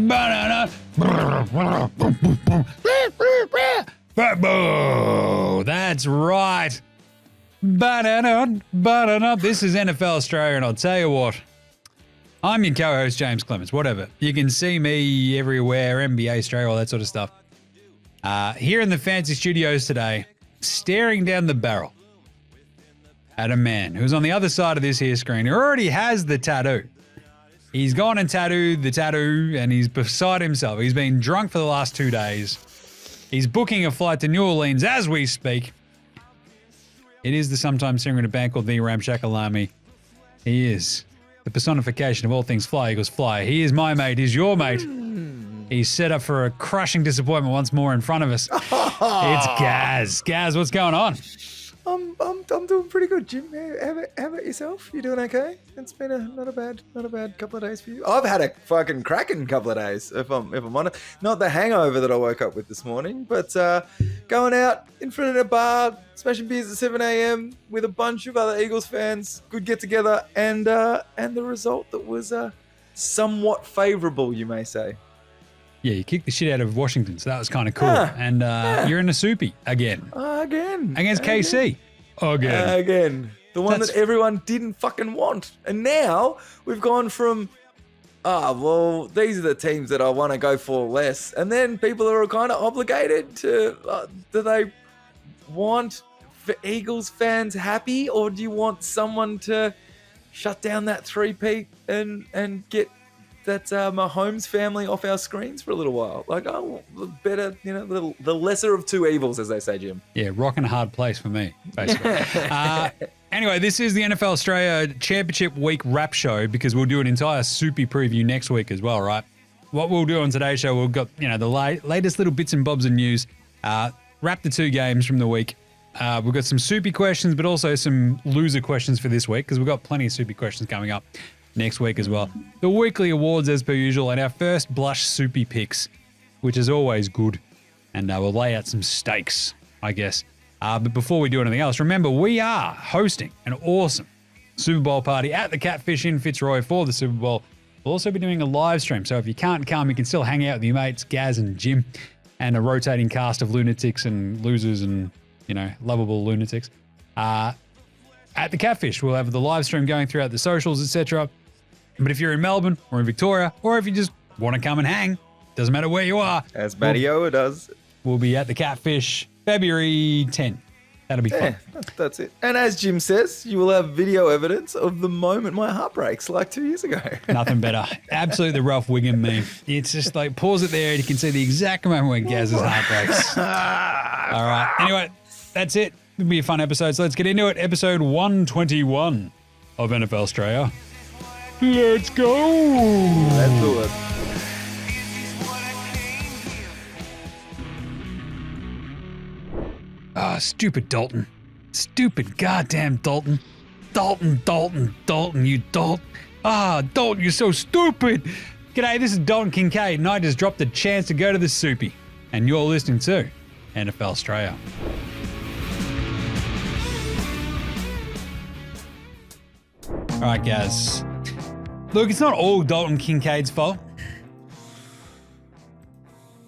banana. That's right. Banana. This is NFL Straya, and I'll tell you what. I'm your co-host, Jaymz Clements. Whatever. You can see me everywhere, NBA Straya, all that sort of stuff. Here in the fancy studios today, staring down the barrel at a man who's on the other side of this here screen who already has the tattoo. He's gone and tattooed the tattoo, and he's beside himself. He's been drunk for the last 2 days. He's booking a flight to New Orleans as we speak. It is the sometimes singer in a band called The Ramshackle Army. He is the personification of all things fly equals fly. He is my mate. He's your mate. He's set up for a crushing disappointment once more in front of us. It's Gaz. Gaz, what's going on? I'm doing pretty good, Jim. How about yourself? You doing okay? It's been not a bad couple of days for you. I've had a fucking cracking couple of days, if I'm honest. Not the hangover that I woke up with this morning, but going out in front of a bar, smashing beers at 7 a.m. with a bunch of other Eagles fans. Good get together, and the result that was somewhat favourable, you may say. Yeah, you kicked the shit out of Washington, so that was kind of cool. And you're in a Supie again. Against KC. Again. The one that everyone didn't fucking want. And now we've gone from, these are the teams that I want to go for less. And then people are kind of obligated to, do they want Eagles fans happy, or do you want someone to shut down that three-peat and get that Mahomes family off our screens for a little while? Like, better, the lesser of two evils, as they say, Jim. Yeah, rocking a hard place for me, basically. Anyway, this is the NFL Straya Championship Week wrap show, because we'll do an entire Supie preview next week as well, right? What we'll do on today's show, we've got, the latest little bits and bobs of news, wrap the 2 games from the week. We've got some Supie questions, but also some loser questions for this week, because we've got plenty of Supie questions coming up next week as well. The weekly awards as per usual, and our first blush Supie picks, which is always good. And we'll lay out some stakes, I guess. But before we do anything else, remember we are hosting an awesome Super Bowl party at the Catfish in Fitzroy for the Super Bowl. We'll also be doing a live stream, so if you can't come, you can still hang out with your mates, Gaz and Jim, and a rotating cast of lunatics and losers and, lovable lunatics. At the Catfish, we'll have the live stream going throughout the socials, etc. But if you're in Melbourne or in Victoria, or if you just want to come and hang, doesn't matter where you are. As Matty-O does. We'll be at the Catfish February 10. That'll be fun. That's it. And as Jim says, you will have video evidence of the moment my heart breaks, like 2 years ago. Nothing better. Absolutely the Ralph Wiggum meme. It's just like, pause it there and you can see the exact moment when Gaz's heart breaks. All right. Anyway, that's it. It'll be a fun episode, so let's get into it. Episode 121 of NFL Straya. Let's go! Let's do it. Stupid Dalton. Stupid goddamn Dalton. Dalton, you Dalton. Dalton, you're so stupid. G'day, this is Dalton Kincaid, and I just dropped a chance to go to the Supie. And you're listening to NFL Straya. All right, guys. Look, it's not all Dalton Kincaid's fault,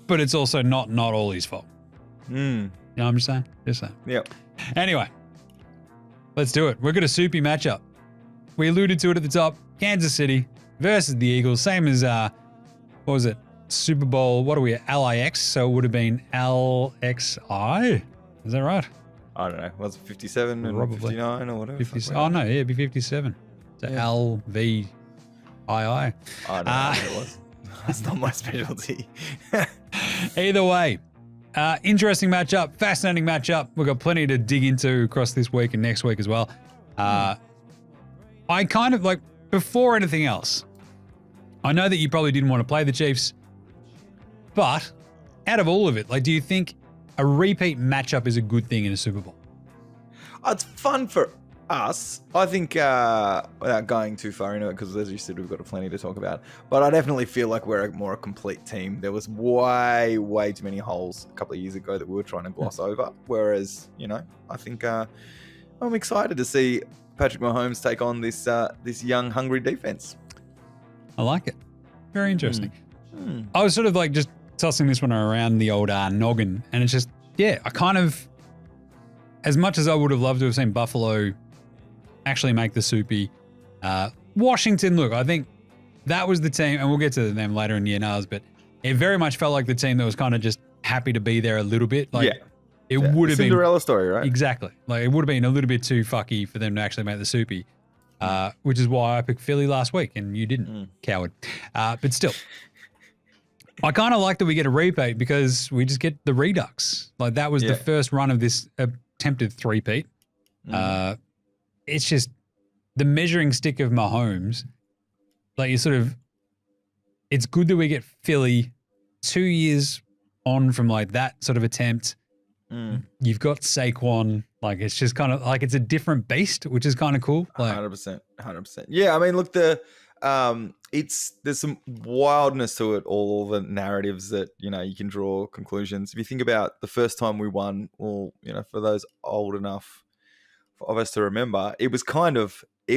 but it's also not all his fault. You know what I'm just saying? Just saying. Yep. Anyway, let's do it. We've got a Supie matchup. We alluded to it at the top. Kansas City versus the Eagles. Same as, what was it? Super Bowl, what are we at? LIX, so it would have been LXI. Is that right? I don't know. Was it 57 and Probably. 59 or whatever? 50, oh, no, yeah, it'd be 57. So LVII. I don't know what it was. That's not my specialty. Either way, interesting matchup, fascinating matchup. We've got plenty to dig into across this week and next week as well. I kind of like, before anything else, I know that you probably didn't want to play the Chiefs, but out of all of it, like, do you think a repeat matchup is a good thing in a Super Bowl? It's fun for us. I think, without going too far into it, because as you said, we've got plenty to talk about, but I definitely feel like we're a more complete team. There was way too many holes a couple of years ago that we were trying to gloss over, whereas, I think I'm excited to see Patrick Mahomes take on this young, hungry defense. I like it. Very interesting. I was sort of like just tossing this one around the old noggin, and it's just, I kind of, as much as I would have loved to have seen Buffalo actually make the Supie, Washington, look, I think that was the team, and we'll get to them later in the NRs, but it very much felt like the team that was kind of just happy to be there a little bit. Like, it would have been Cinderella story, right? Exactly. Like, it would have been a little bit too fucky for them to actually make the Supie, which is why I picked Philly last week and you didn't, coward. But still, I kind of like that we get a repeat because we just get the redux. Like, that was the first run of this attempted three-peat. It's just the measuring stick of Mahomes. Like, it's good that we get Philly 2 years on from like that sort of attempt. You've got Saquon. Like, it's just kind of like, it's a different beast, which is kind of cool. Like, 100%. Yeah, I mean, look, there's some wildness to it. All the narratives that you can draw conclusions. If you think about the first time we won, or for those old enough of us to remember, it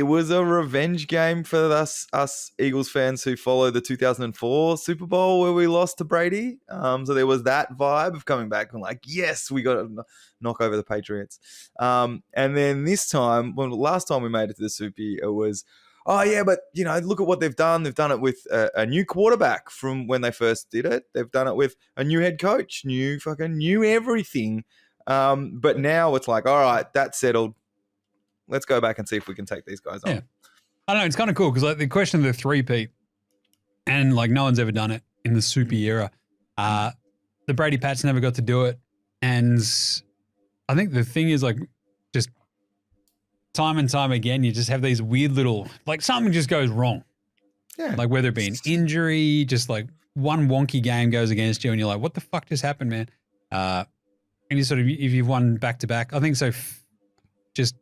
was a revenge game for us Eagles fans who follow the 2004 Super Bowl where we lost to Brady. So there was that vibe of coming back and like, yes, we got to knock over the Patriots. And then this time, last time we made it to the Supie, it was, oh yeah, but look at what they've done. They've done it with a new quarterback from when they first did it. They've done it with a new head coach, new everything. But now it's like, all right, that's settled. Let's go back and see if we can take these guys on. Yeah. I don't know. It's kind of cool because like the question of the three-peat, and like no one's ever done it in the Supie era. The Brady Pats never got to do it. And I think the thing is like just time and time again, you just have these weird little, like something just goes wrong. Yeah. Like whether it be an injury, just like one wonky game goes against you and you're like, what the fuck just happened, man? And you sort of, if you've won back-to-back, I think so just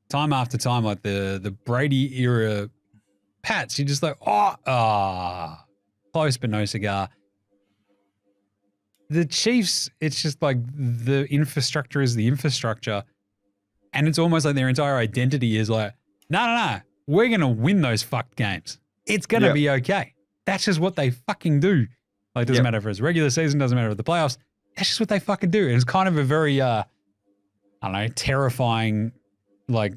time after time, like the Brady era Pats, you're just like, close but no cigar. The Chiefs, it's just like the infrastructure is the infrastructure. And it's almost like their entire identity is like, no, we're going to win those fucked games. It's going to be okay. That's just what they fucking do. Like, it doesn't matter if it's regular season, doesn't matter if the playoffs. That's just what they fucking do. And it's kind of a very, I don't know, terrifying, like,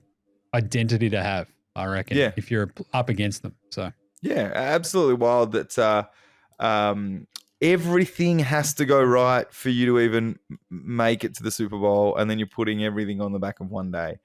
identity to have, I reckon, if you're up against them. So yeah, absolutely wild that everything has to go right for you to even make it to the Super Bowl, and then you're putting everything on the back of one day.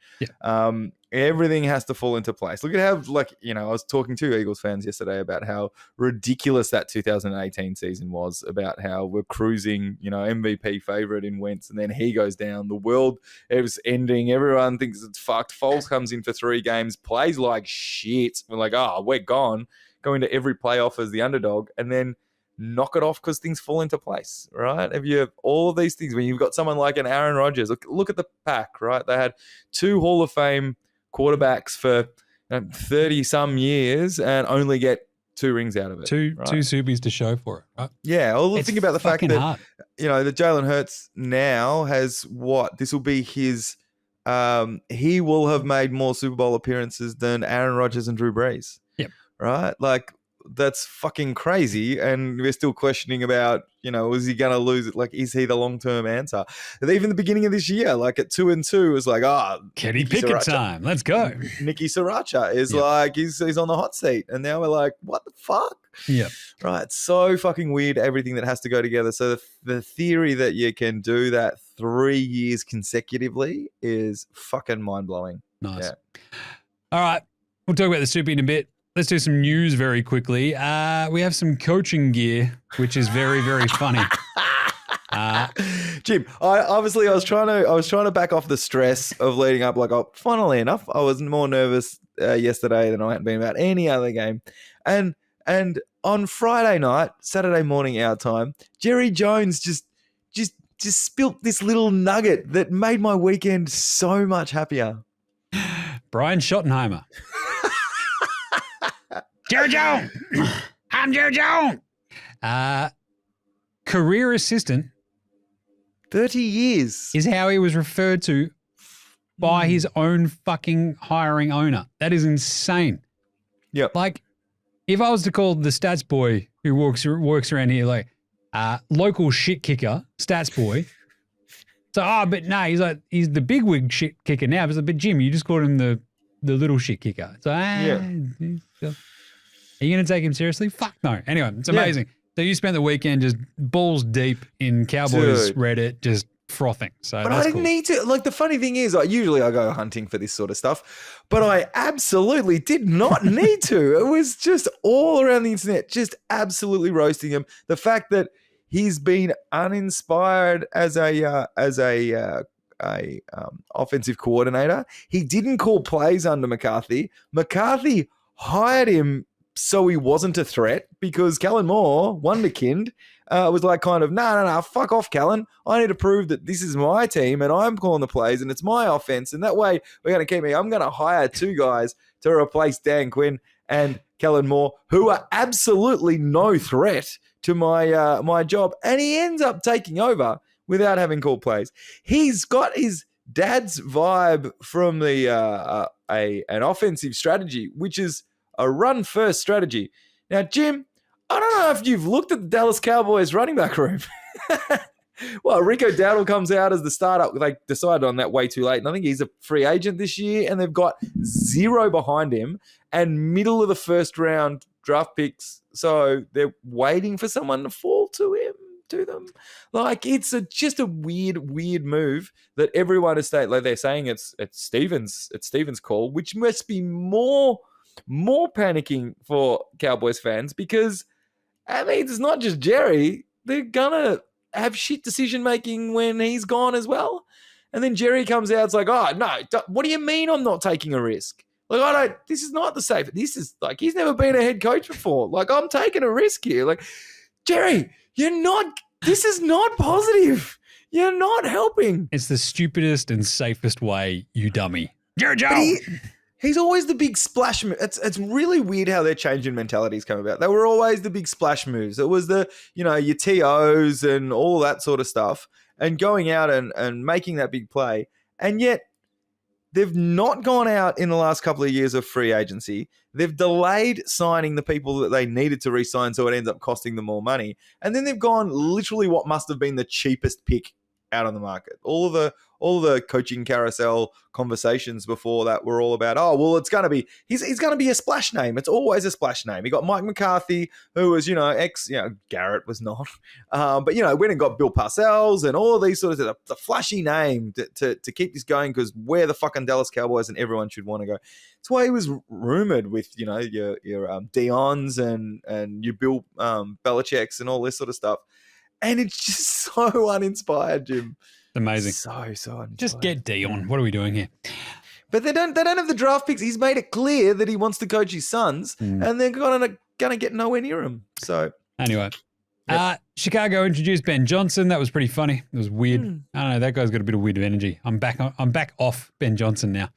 Everything has to fall into place. Look at how, like, I was talking to Eagles fans yesterday about how ridiculous that 2018 season was, about how we're cruising, MVP favorite in Wentz, and then he goes down. The world is ending. Everyone thinks it's fucked. Foles comes in for 3 games, plays like shit. We're like, we're gone. Go into every playoff as the underdog, and then knock it off because things fall into place, right? If you have all of these things, when you've got someone like an Aaron Rodgers, look at the pack, right? They had 2 Hall of Fame quarterbacks for 30-some years and only get 2 rings out of it. Two Supies to show for it, right? Yeah, well, think about the fact that, hard. That Jalen Hurts now has what? This will be his, he will have made more Super Bowl appearances than Aaron Rodgers and Drew Brees. Yep. Right? Like, that's fucking crazy, and we're still questioning about, is he going to lose it? Like, is he the long-term answer? And even the beginning of this year, like at 2-2, it was like, Kenny Pickett time, let's go. Nicky Sriracha is like, he's on the hot seat, and now we're like, what the fuck? Yeah, right. So fucking weird. Everything that has to go together. So the theory that you can do that 3 years consecutively is fucking mind blowing. Nice. Yeah. All right, we'll talk about the Supie in a bit. Let's do some news very quickly. We have some coaching gear, which is very, very funny. Jim, I was trying to back off the stress of leading up. Like, funnily enough, I was more nervous yesterday than I had been about any other game. And on Friday night, Saturday morning our time, Jerry Jones just spilt this little nugget that made my weekend so much happier. Brian Schottenheimer. Jerry Jones. I'm Jerry Jones. Career assistant. 30 years. Is how he was referred to by his own fucking hiring owner. That is insane. Yep. Like, if I was to call the stats boy who works around here like local shit kicker, stats boy. So, but no, he's the bigwig shit kicker now. But Jim, you just called him the little shit kicker. So, are you going to take him seriously? Fuck no. Anyway, it's amazing. So you spent the weekend just balls deep in Cowboys Reddit, just frothing. So, but I didn't need to. Like, the funny thing is, usually I go hunting for this sort of stuff, but I absolutely did not need to. It was just all around the internet, just absolutely roasting him. The fact that he's been uninspired as a offensive coordinator. He didn't call plays under McCarthy. McCarthy hired him so he wasn't a threat because Kellen Moore, wonderkind, was like kind of, no, fuck off, Kellen. I need to prove that this is my team and I'm calling the plays and it's my offense. And that way we're going to keep me. I'm going to hire two guys to replace Dan Quinn and Kellen Moore, who are absolutely no threat to my job. And he ends up taking over without having called plays. He's got his dad's vibe from the an offensive strategy, which is a run-first strategy. Now, Jim, I don't know if you've looked at the Dallas Cowboys running back room. Well, Rico Dowdle comes out as the startup. They decided on that way too late, and I think he's a free agent this year, and they've got zero behind him and middle of the first round draft picks. So they're waiting for someone to fall to them. Like, it's just a weird move that everyone is saying. Like, they're saying it's Stevens' call, which must be more panicking for Cowboys fans because, I mean, it's not just Jerry. They're gonna have shit decision making when he's gone as well. And then Jerry comes out, it's like, oh no, what do you mean I'm not taking a risk? Like, this is not the safe. This is like, he's never been a head coach before. Like, I'm taking a risk here. Like, Jerry, this is not positive. You're not helping. It's the stupidest and safest way, you dummy. Jerry Joe. He's always the big splash move. It's really weird how their changing mentalities come about. They were always the big splash moves. It was the, your TOs and all that sort of stuff and going out and making that big play. And yet they've not gone out in the last couple of years of free agency. They've delayed signing the people that they needed to re-sign, so it ends up costing them more money. And then they've gone literally what must have been the cheapest pick out on the market. All of the coaching carousel conversations before that were all about, it's going to be, he's going to be a splash name. It's always a splash name. He got Mike McCarthy, who was, Garrett was not, but, went and got Bill Parcells and all of these sort of, the flashy name to keep this going because we're the fucking Dallas Cowboys and everyone should want to go. That's why he was rumored with, your Dion's and your Bill Belichick's and all this sort of stuff. And it's just so uninspired, Jim. Amazing. So uninspired. Just get Dion. What are we doing here? But they don't have the draft picks. He's made it clear that he wants to coach his sons, and they're gonna get nowhere near him. So anyway, Chicago introduced Ben Johnson. That was pretty funny. It was weird. I don't know. That guy's got a bit of weird energy. I'm back off Ben Johnson now.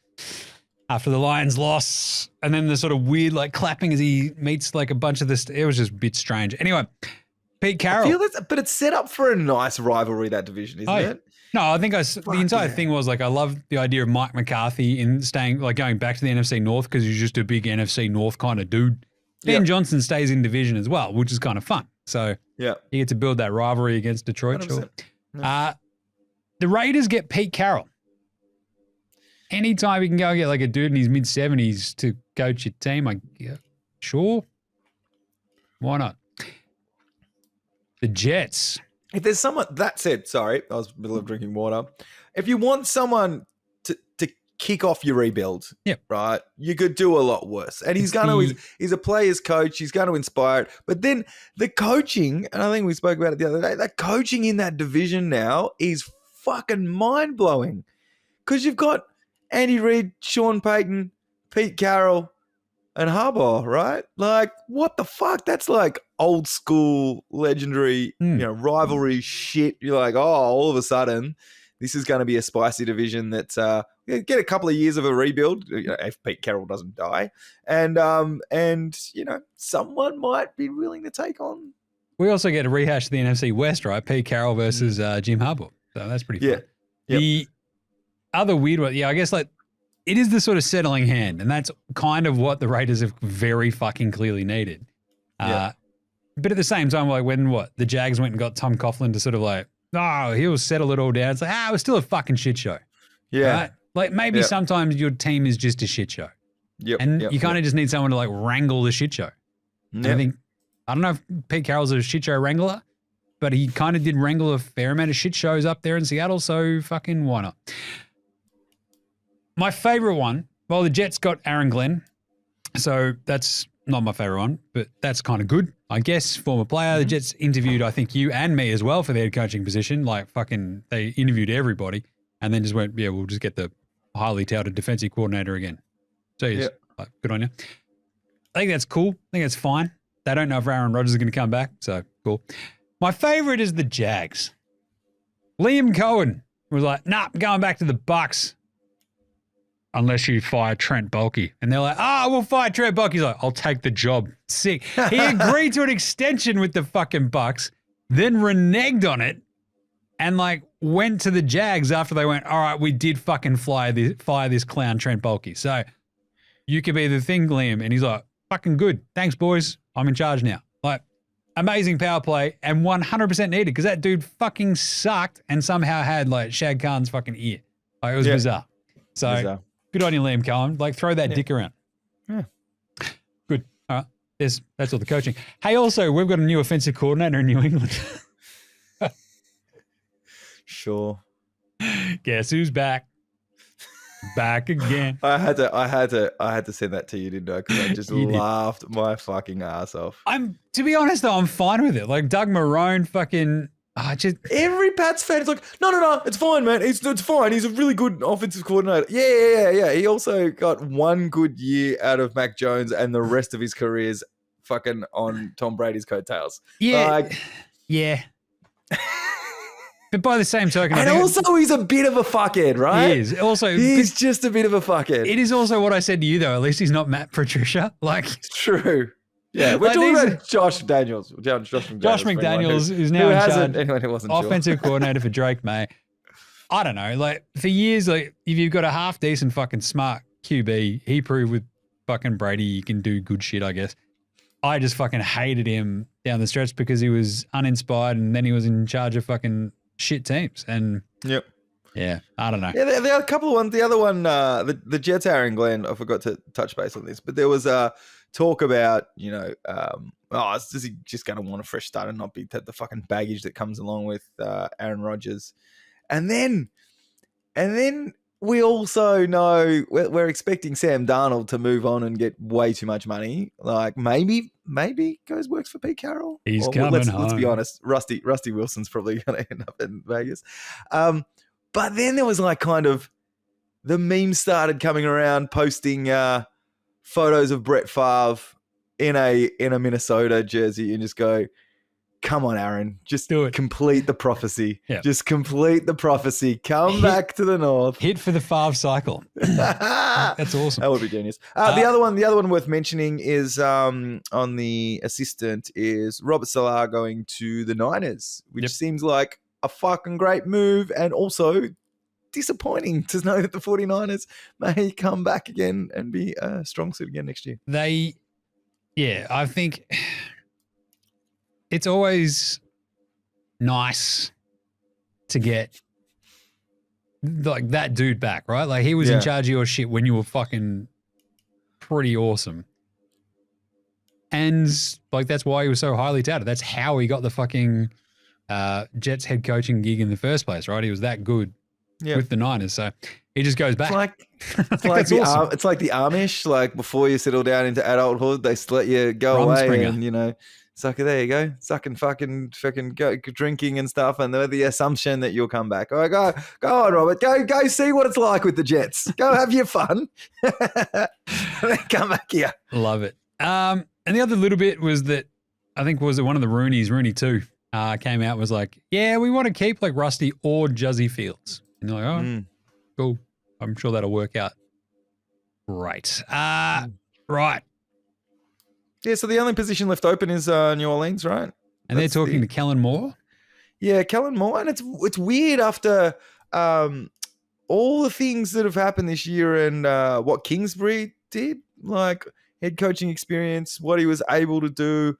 After the Lions loss, and then the sort of weird like clapping as he meets like a bunch of this. It was just a bit strange. Anyway. Pete Carroll. But it's set up for a nice rivalry, that division, isn't it? No, I think the entire thing was like, I love the idea of Mike McCarthy in staying, like going back to the NFC North because he's just a big NFC North kind of dude. Ben Johnson stays in division as well, which is kind of fun. So you get to build that rivalry against Detroit. Sure. The Raiders get Pete Carroll. Anytime you can go get like a dude in his mid-70s to coach your team, sure. Why not? The Jets. If there's someone, that said, sorry, I was in the middle of drinking water. If you want someone to kick off your rebuild, right, you could do a lot worse. And he's a player's coach. He's going to inspire it. But then the coaching, and I think we spoke about it the other day, that coaching in that division now is fucking mind-blowing. Because you've got Andy Reid, Sean Payton, Pete Carroll, and Harbaugh, right? Like, what the fuck? That's like old school, legendary, rivalry shit. You're like, all of a sudden, this is going to be a spicy division that's get a couple of years of a rebuild. If Pete Carroll doesn't die, and someone might be willing to take on. We also get a rehash of the NFC West, right? Pete Carroll versus Jim Harbaugh. So that's pretty fun. Yeah. The other weird one, I guess like it is the sort of settling hand, and that's kind of what the Raiders have very fucking clearly needed. But at the same time, like when the Jags went and got Tom Coughlin to sort of like, oh, he'll settle it all down. It's like, it was still a fucking shit show. Yeah. Right? Like maybe sometimes your team is just a shit show. And you kind of just need someone to like wrangle the shit show. I don't know if Pete Carroll's a shit show wrangler, but he kind of did wrangle a fair amount of shit shows up there in Seattle, so fucking why not? My favorite one, well, the Jets got Aaron Glenn, so that's not my favorite one, but that's kind of good, I guess. Former player. The Jets interviewed, I think, you and me as well for the head coaching position. Like fucking, they interviewed everybody and then just went, yeah, we'll just get the highly touted defensive coordinator again. So like, good on you. I think that's cool. I think that's fine. They don't know if Aaron Rodgers is going to come back, so cool. My favorite is the Jags. Liam Cohen was like, nah, I'm going back to the Bucks unless you fire Trent Baalke. And they're like, we'll fire Trent Baalke. He's like, I'll take the job. Sick. He agreed to an extension with the fucking Bucks, then reneged on it and like went to the Jags after they went, all right, we did fucking fire this clown Trent Baalke. So you could be the thing, Liam. And he's like, fucking good. Thanks, boys. I'm in charge now. Like, amazing power play and 100% needed because that dude fucking sucked and somehow had like Shad Khan's fucking ear. Like, it was bizarre. So good on you, Liam Cohen. Like, throw that dick around. Yeah. Good. All right. That's all the coaching. Hey, also, we've got a new offensive coordinator in New England. Sure. Guess who's back? Back again. I had to send that to you, didn't I? Because I just laughed my fucking ass off. To be honest though, I'm fine with it. Like Doug Marrone, fucking. Every Pats fan is like, no, it's fine, man. It's fine. He's a really good offensive coordinator. Yeah. He also got one good year out of Mac Jones, and the rest of his career is fucking on Tom Brady's coattails. Yeah, yeah. But by the same token, and also he's a bit of a fuckhead, right? He is. Also, he's just a bit of a fuckhead. It is also what I said to you, though. At least he's not Matt Patricia. Like, it's true. Yeah, we're talking about Josh McDaniels. Josh McDaniels is now in charge. Anyone who wasn't offensive coordinator for Drake May. I don't know. Like for years, like if you've got a half decent fucking smart QB, he proved with fucking Brady you can do good shit. I guess. I just fucking hated him down the stretch because he was uninspired, and then he was in charge of fucking shit teams. And yeah, I don't know. Yeah, there are a couple of ones. The other one, the Jets, Aaron Glenn, I forgot to touch base on this, but there was talk about, is he just going to want a fresh start and not be the fucking baggage that comes along with Aaron Rodgers? And then we also know we're expecting Sam Darnold to move on and get way too much money. Like maybe goes works for Pete Carroll. He's coming home. Let's be honest. Rusty Wilson's probably going to end up in Vegas. But then there was like kind of the memes started coming around, posting photos of Brett Favre in a Minnesota jersey, and just go, come on, Aaron, just do it. Complete the prophecy. Yeah. Just complete the prophecy. Come back to the North. Hit for the Favre cycle. That's awesome. That would be genius. The other one worth mentioning is on the assistant is Robert Salah going to the Niners, which seems like a fucking great move, and also disappointing to know that the 49ers may come back again and be a strong suit again next year. I think it's always nice to get like that dude back, right? Like he was in charge of your shit when you were fucking pretty awesome. And like that's why he was so highly touted. That's how he got the fucking Jets head coaching gig in the first place, right? He was that good with the Niners. So he just goes back. It's like the Amish, like before you settle down into adulthood, they just let you go away and, sucker, there you go, sucking fucking go drinking and stuff, and the assumption that you'll come back. All right, go on, Robert, go see what it's like with the Jets. Go have your fun. And then come back here. Love it. And the other little bit was that I think was it one of the Rooney 2 came out was like, yeah, we want to keep like Rusty or Juzzy Fields. And you're like, cool. I'm sure that'll work out. Right. Right. Yeah, so the only position left open is New Orleans, right? And they're talking to Kellen Moore? Yeah, Kellen Moore. And it's weird after all the things that have happened this year and what Kingsbury did, like head coaching experience, what he was able to do,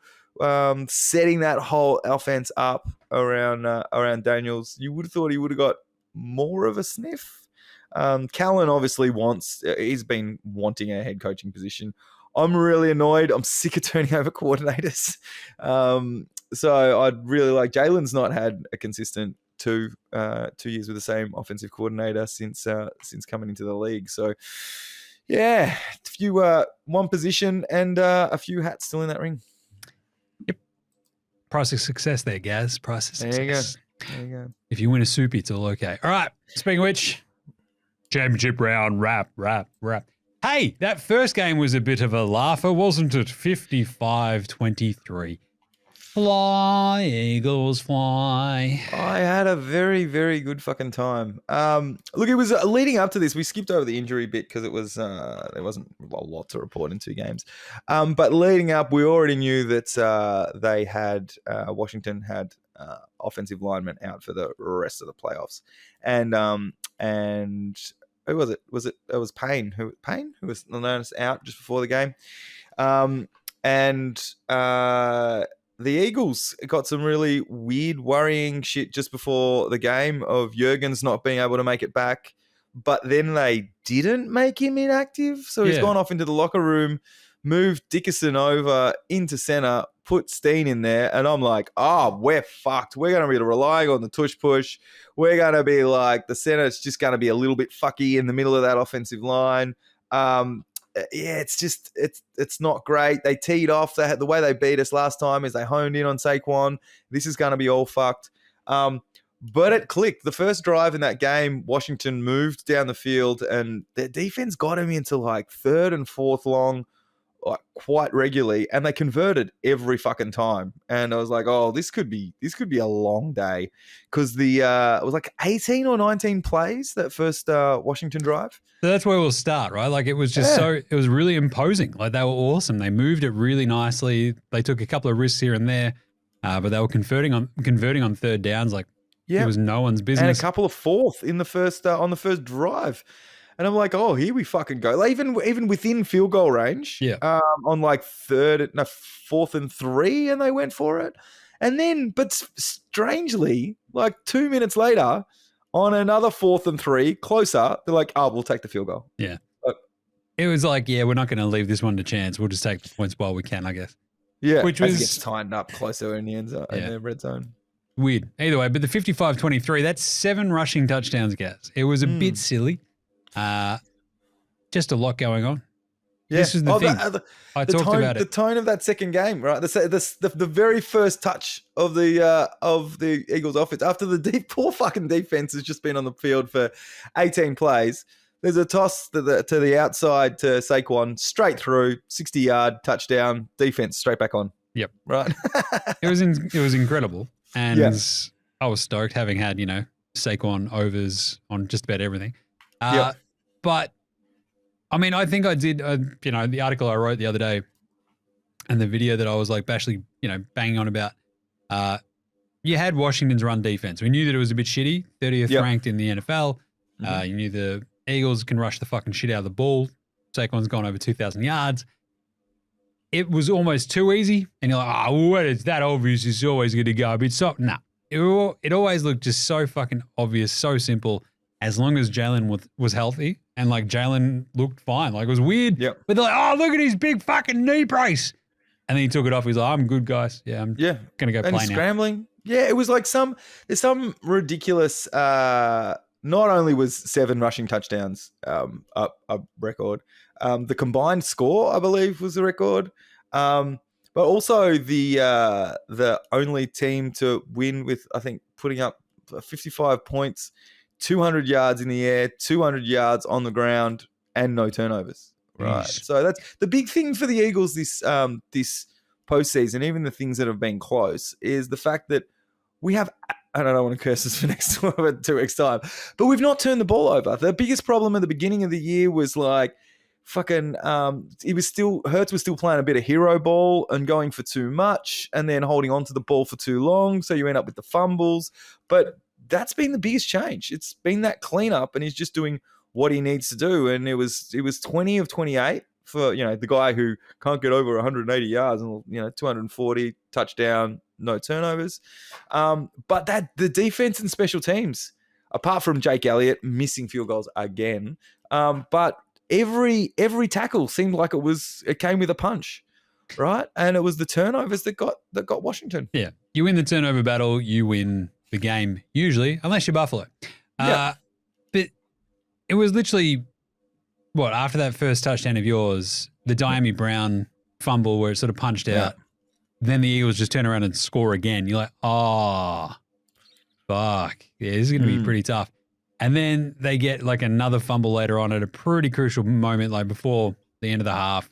setting that whole offense up around Daniels, you would have thought he would have got more of a sniff. Callan obviously he's been wanting a head coaching position. I'm really annoyed. I'm sick of turning over coordinators. So I'd really like Jalen's not had a consistent 2 years with the same offensive coordinator since coming into the league. So yeah, a few one position and a few hats still in that ring. Yep. Price of success there, Gaz. Price of success. There you go. If you win a Supie, it's all okay. All right. Speaking of which, championship round, wrap. Hey, that first game was a bit of a laugher, wasn't it? 55-23. Fly, Eagles, fly. I had a very, very good fucking time. Look, it was leading up to this. We skipped over the injury bit because it was there wasn't a lot to report in 2 games. But leading up, we already knew that they had Washington had offensive linemen out for the rest of the playoffs, and who was it? It was Payne who was announced out just before the game, the Eagles got some really weird, worrying shit just before the game of Jurgens not being able to make it back, but then they didn't make him inactive, so he's gone off into the locker room, moved Dickerson over into center, put Steen in there, and I'm like, we're fucked. We're going to be relying on the tush push. We're going to be like, the center's just going to be a little bit fucky in the middle of that offensive line. It's not great. They teed off. The way they beat us last time is they honed in on Saquon. This is going to be all fucked. But it clicked. The first drive in that game, Washington moved down the field and their defense got him into like 3rd and 4th long, like quite regularly, and they converted every fucking time. And I was like, this could be a long day, because it was like 18 or 19 plays that first Washington drive. So that's where we'll start, right? Like it was just it was really imposing. Like they were awesome. They moved it really nicely. They took a couple of risks here and there, but they were converting on 3rd downs. Like it was no one's business. And a couple of 4th in the first on the first drive. And I'm like, here we fucking go. Like even within field goal range, on like 4th and 3, and they went for it. And then, but strangely, like 2 minutes later, on another 4th and 3, closer, they're like, we'll take the field goal. Yeah. It was like, we're not going to leave this one to chance. We'll just take the points while we can, I guess. Yeah. Which was gets tightened up closer in the end zone, in the red zone. Weird. Either way, but the 55-23, that's 7 rushing touchdowns, guys. It was a bit silly. Just a lot going on. Yeah. This is the thing. I talked about it. The tone of that second game, right? The very first touch of the Eagles offense after the poor fucking defense has just been on the field for 18 plays. There's a toss to the outside to Saquon, straight through, 60-yard touchdown, defense straight back on. Yep. Right. It was incredible, and I was stoked having had Saquon overs on just about everything. But I mean, I think I did, the article I wrote the other day and the video that I was like actually, banging on about, you had Washington's run defense. We knew that it was a bit shitty, 30th ranked in the NFL. You knew the Eagles can rush the fucking shit out of the ball. Saquon's gone over 2,000 yards. It was almost too easy. And you're like, what is that obvious? It's always going to go a bit soft. Nah, it always looked just so fucking obvious, so simple, as long as Jalen was healthy. And like Jalen looked fine. Like it was weird. Yep. But they're like, look at his big fucking knee brace. And then he took it off. He's like, I'm good, guys. Yeah, I'm going to go play now. Scrambling. Yeah, it was like there's some ridiculous, not only was 7 rushing touchdowns a record, the combined score, I believe, was the record. But also the only team to win with, I think, putting up 55 points, 200 yards in the air, 200 yards on the ground, and no turnovers. Right. So that's the big thing for the Eagles this postseason, even the things that have been close, is the fact that we have, I don't want to curse this for 2 weeks time, but we've not turned the ball over. The biggest problem at the beginning of the year was like fucking, Hurts was still playing a bit of hero ball and going for too much and then holding on to the ball for too long. So you end up with the fumbles. But that's been the biggest change. It's been that cleanup, and he's just doing what he needs to do. And it was 20 of 28 for, the guy who can't get over 180 yards and, 240 touchdown, no turnovers. But the defense and special teams, apart from Jake Elliott missing field goals again, but every tackle seemed like it came with a punch, right? And it was the turnovers that got Washington. Yeah, you win the turnover battle, you win the game usually, unless you're Buffalo. But it was literally after that first touchdown of yours, the Diami Brown fumble where it sort of punched out. Then the Eagles just turn around and score again. You're like, oh, fuck. Yeah, this is going to be pretty tough. And then they get like another fumble later on at a pretty crucial moment, like before the end of the half.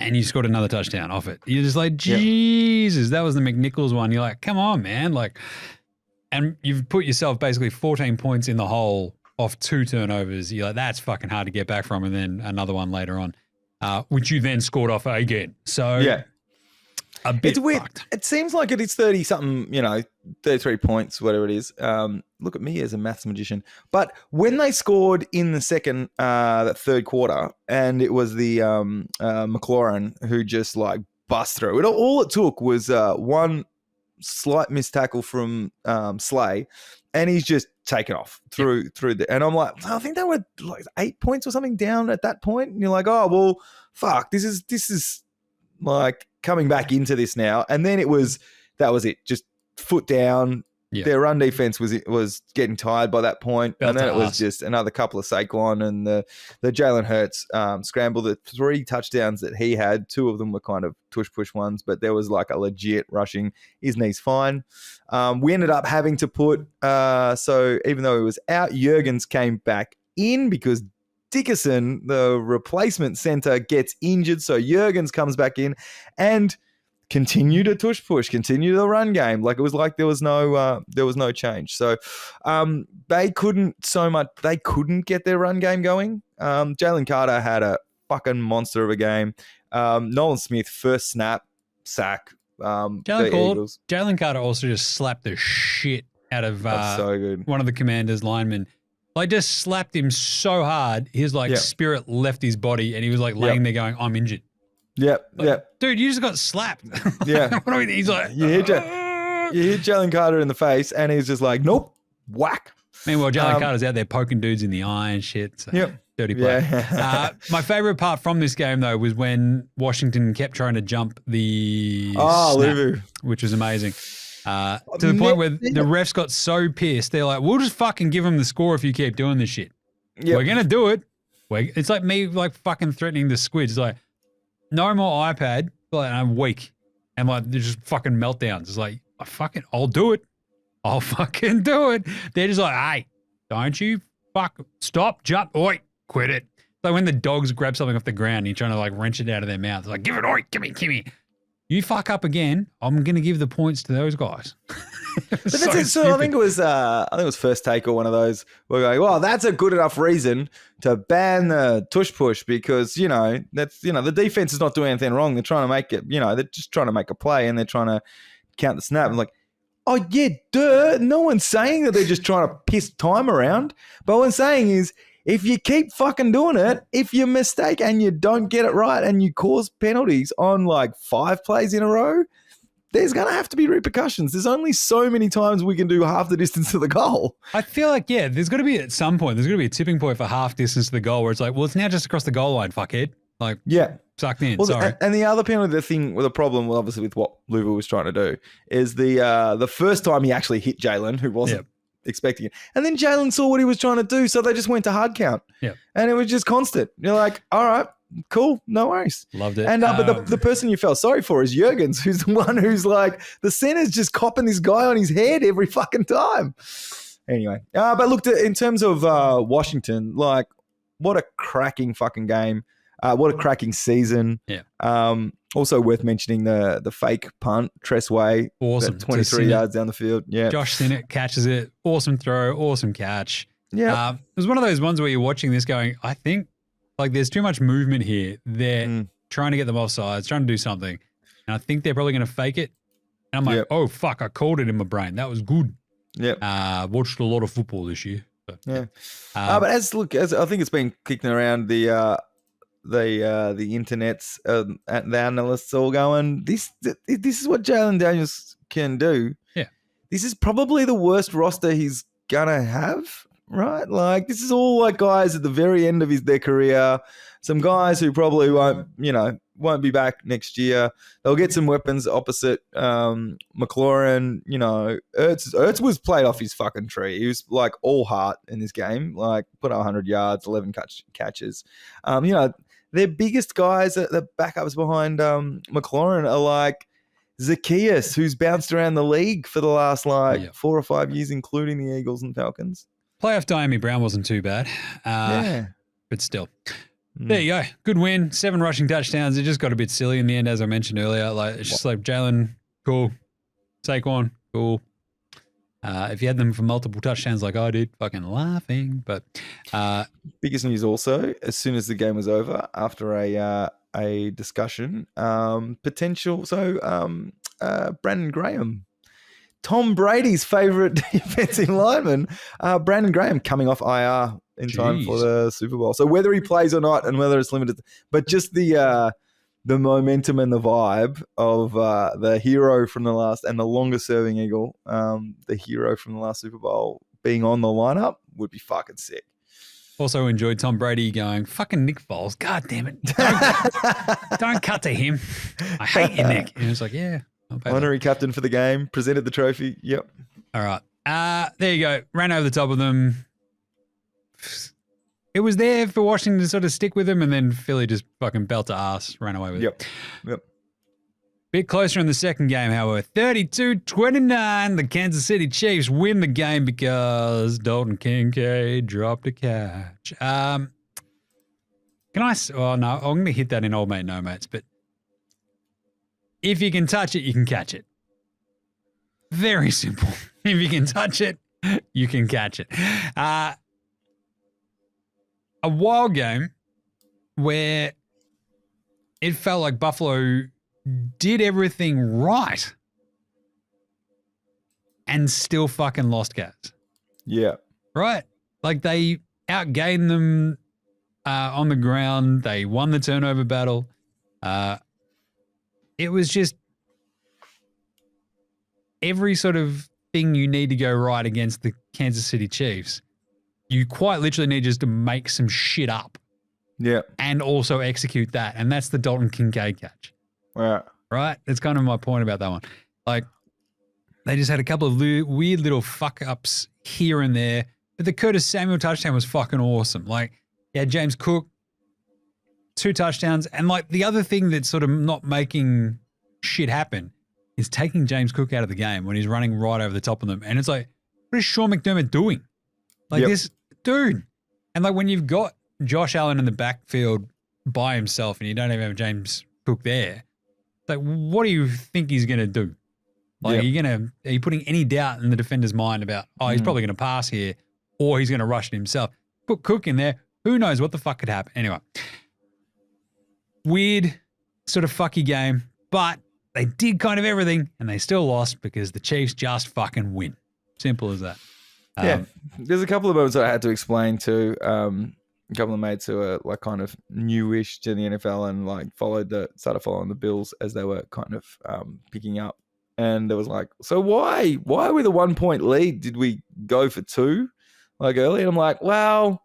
And you scored another touchdown off it. You're just like, Jesus, that was the McNichols one. You're like, come on, man. And you've put yourself basically 14 points in the hole off 2 turnovers. You're like, that's fucking hard to get back from. And then another one later on, which you then scored off again. So a bit it's weird. fucked. It seems like it's 30-something, 33 points, whatever it is. Look at me as a maths magician. But when they scored in the that third quarter, and it was the McLaurin who just like bust through. All it took was one slight missed tackle from Slay, and he's just taken off through the. And I'm like, I think they were like 8 points or something down at that point. And you're like, oh well, fuck, this is like coming back into this now. And then that was it, just foot down. Their run defense was getting tired by that point. And then it was just another couple of Saquon and the Jalen Hurts scramble. The 3 touchdowns that he had, 2 of them were kind of tush-push ones, but there was like a legit rushing. His knee's fine. We ended up having to put, so even though he was out, Jurgens came back in because Dickerson, the replacement center, gets injured. So Jurgens comes back in and continue to tush push, continue the run game. Like it was like there was no change. So they couldn't get their run game going. Jalen Carter had a fucking monster of a game. Nolan Smith, first snap, sack. Jalen Carter also just slapped the shit out of so good. One of the Commanders linemen. Like just slapped him so hard, his spirit left his body and he was like laying there going, I'm injured. Dude, you just got slapped. Yeah. He's like, you hit Jalen Carter in the face and he's just like, nope, whack. Meanwhile, Jalen Carter's out there poking dudes in the eye and shit. So dirty play. Yeah. My favorite part from this game, though, was when Washington kept trying to jump the snap, which was amazing. To the point where the refs got so pissed, they're like, we'll just fucking give them the score if you keep doing this shit. We're going to do it. It's like me like fucking threatening the squids. It's like, no more iPad, like I'm weak. And like there's just fucking meltdowns. It's like, I'll do it. I'll fucking do it. They're just like, hey, don't you stop, jump, oi, quit it. Like when the dogs grab something off the ground and you're trying to like wrench it out of their mouth. It's like, give it, oi, gimme. You fuck up again, I'm going to give the points to those guys. So I think it was First Take or one of those. We're going, well, that's a good enough reason to ban the tush push because, the defense is not doing anything wrong. They're trying to make it, they're just trying to make a play and they're trying to count the snap. I'm like, oh, yeah, duh. No one's saying that they're just trying to piss time around. But what I'm saying is, if you keep fucking doing it, if you mistake and you don't get it right and you cause penalties on like 5 plays in a row, there's going to have to be repercussions. There's only so many times we can do half the distance to the goal. I feel like, there's got to be at some point, there's got to be a tipping point for half distance to the goal where it's like, well, it's now just across the goal line, fuckhead. Like, sucked in, sorry. And the other penalty, the problem, obviously, with what Louisville was trying to do is the first time he actually hit Jalen, who wasn't expecting it. And then Jalen saw what he was trying to do, so they just went to hard count. Yeah. And it was just constant. You're like, all right, cool, no worries. Loved it. And but the person you felt sorry for is Jurgens, who's the one who's like, the center's just copping this guy on his head every fucking time. Anyway, but look, in terms of Washington, like, what a cracking fucking game. What a cracking season. Yeah. Also worth mentioning the fake punt, Tressway. Awesome. 23 yards down the field. Yeah. Josh Sinnott catches it. Awesome throw. Awesome catch. Yeah. It was one of those ones where you're watching this going, I think like there's too much movement here. They're trying to get them offsides, trying to do something. And I think they're probably going to fake it. And I'm like, oh, fuck, I called it in my brain. That was good. Yeah. Watched a lot of football this year. But, Yeah. but as I think it's been kicking around the internets, and the analysts all going, this is what Jalen Daniels can do. Yeah. This is probably the worst roster he's gonna have, right? Like, this is all like guys at the very end of their career. Some guys who probably won't be back next year. They'll get some weapons opposite McLaurin. Ertz was played off his fucking tree. He was like all heart in this game. Like, put up 100 yards, 11 catches. Their biggest guys, the backups behind McLaurin, are like Zacchaeus, who's bounced around the league for the last 4 or 5 years, including the Eagles and Falcons. Playoff Diami Brown wasn't too bad. But still. There you go. Good win. 7 rushing touchdowns. It just got a bit silly in the end, as I mentioned earlier. Like, it's just like Jalen, cool. Saquon, cool. If you had them for multiple touchdowns like I did, fucking laughing. But biggest news also, as soon as the game was over, after a discussion, potential. So Brandon Graham, Tom Brady's favorite defensive lineman, Brandon Graham, coming off IR in time for the Super Bowl. So whether he plays or not, and whether it's limited, but just the momentum and the vibe of the hero from the last, and the longest serving Eagle, the hero from the last Super Bowl, being on the lineup would be fucking sick. Also enjoyed Tom Brady going, fucking Nick Foles, God damn it. Don't cut to him. I hate you, Nick. And it was like, yeah. Honorary captain for the game, presented the trophy. Yep. All right. There you go. Ran over the top of them. It was there for Washington to sort of stick with him, and then Philly just fucking belt to ass, ran away with it. Yep. Bit closer in the second game, however. 32-29, the Kansas City Chiefs win the game because Dalton Kincaid dropped a catch. Can I? Oh, no, I'm going to hit that in Old Mate No Mates, but if you can touch it, you can catch it. Very simple. If you can touch it, you can catch it. A wild game where it felt like Buffalo did everything right and still fucking lost Gaz. Yeah. Right? Like, they outgained them on the ground. They won the turnover battle. It was just every sort of thing you need to go right against the Kansas City Chiefs. You quite literally need just to make some shit up. Yeah. And also execute that. And that's the Dalton Kincaid catch. Yeah. Right? That's kind of my point about that one. Like, they just had a couple of weird little fuck-ups here and there. But the Curtis Samuel touchdown was fucking awesome. Like, yeah, James Cook, 2 touchdowns. And, like, the other thing that's sort of not making shit happen is taking James Cook out of the game when he's running right over the top of them. And it's like, what is Sean McDermott doing? Like, this dude. And, like, when you've got Josh Allen in the backfield by himself and you don't even have James Cook there, like, what do you think he's going to do? Like, are you putting any doubt in the defender's mind about, he's probably going to pass here, or he's going to rush it himself? Put Cook in there. Who knows what the fuck could happen? Anyway, weird sort of fucky game, but they did kind of everything and they still lost because the Chiefs just fucking win. Simple as that. There's a couple of moments that I had to explain to a couple of mates who are like kind of newish to the NFL and like started following the Bills as they were kind of picking up. And it was like, so why with a 1 point lead did we go for 2 like early? And I'm like, well,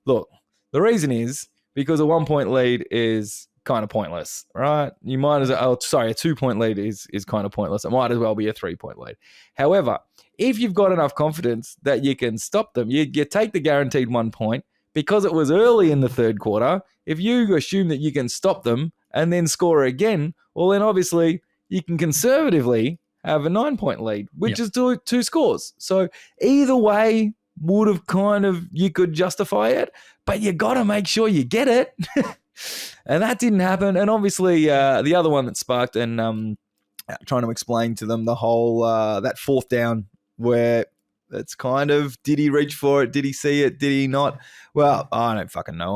look, the reason is because a 1 point lead is kind of pointless, right? You might as well, a 2 point lead is kind of pointless. It might as well be a 3 point lead. However, if you've got enough confidence that you can stop them, you take the guaranteed 1 point because it was early in the third quarter. If you assume that you can stop them and then score again, well, then obviously you can conservatively have a 9 point lead, which is 2 scores. So either way would have you could justify it, but you got to make sure you get it. And that didn't happen. And obviously the other one that sparked, and trying to explain to them the whole, that 4th down where it's kind of, did he reach for it? Did he see it? Did he not? Well, I don't fucking know.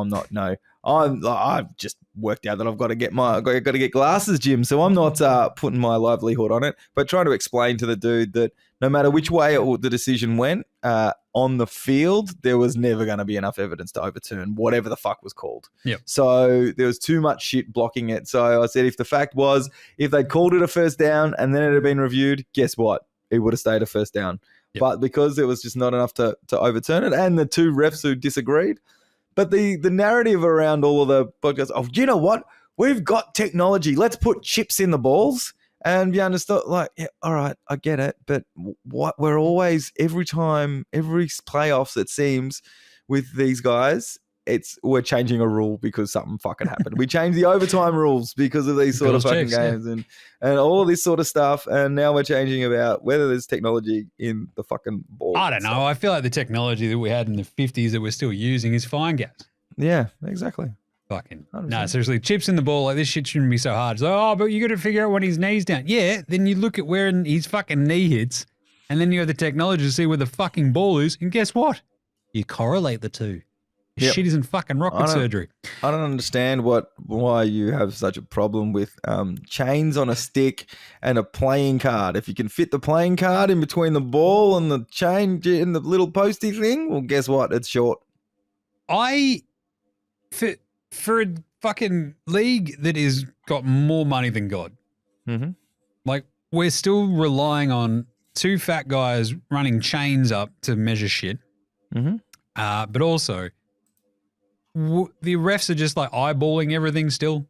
I'm just worked out that I've got to get glasses, Jim. So I'm not putting my livelihood on it, but trying to explain to the dude that no matter which way the decision went on the field, there was never going to be enough evidence to overturn whatever the fuck was called. Yep. So there was too much shit blocking it. So I said, if the fact was, if they'd called it a first down and then it had been reviewed, guess what? It would have stayed a first down. Yep. But because there was just not enough to overturn it, and the two refs who disagreed. But the narrative around all of the podcasts of, you know what? We've got technology. Let's put chips in the balls. And you understand, like, yeah, all right, I get it. But what we're always, every playoffs, it seems, with these guys, we're changing a rule because something fucking happened. We changed the overtime rules because of these sort of fucking games and all of this sort of stuff. And now we're changing about whether there's technology in the fucking ball. I don't know. I feel like the technology that we had in the 50s that we're still using is fine, Gaz. Yeah, exactly. Fucking, no, seriously, chips in the ball, like this shit shouldn't be so hard. It's like, oh, but you got to figure out when his knee's down. Yeah, then you look at where his fucking knee hits and then you have the technology to see where the fucking ball is. And guess what? You correlate the two. Yep. Shit isn't fucking rocket surgery. I don't understand why you have such a problem with chains on a stick and a playing card. If you can fit the playing card in between the ball and the chain in the little posty thing, well, guess what? It's short. For a fucking league that is got more money than God, like we're still relying on two fat guys running chains up to measure shit. But also, the refs are just like eyeballing everything still.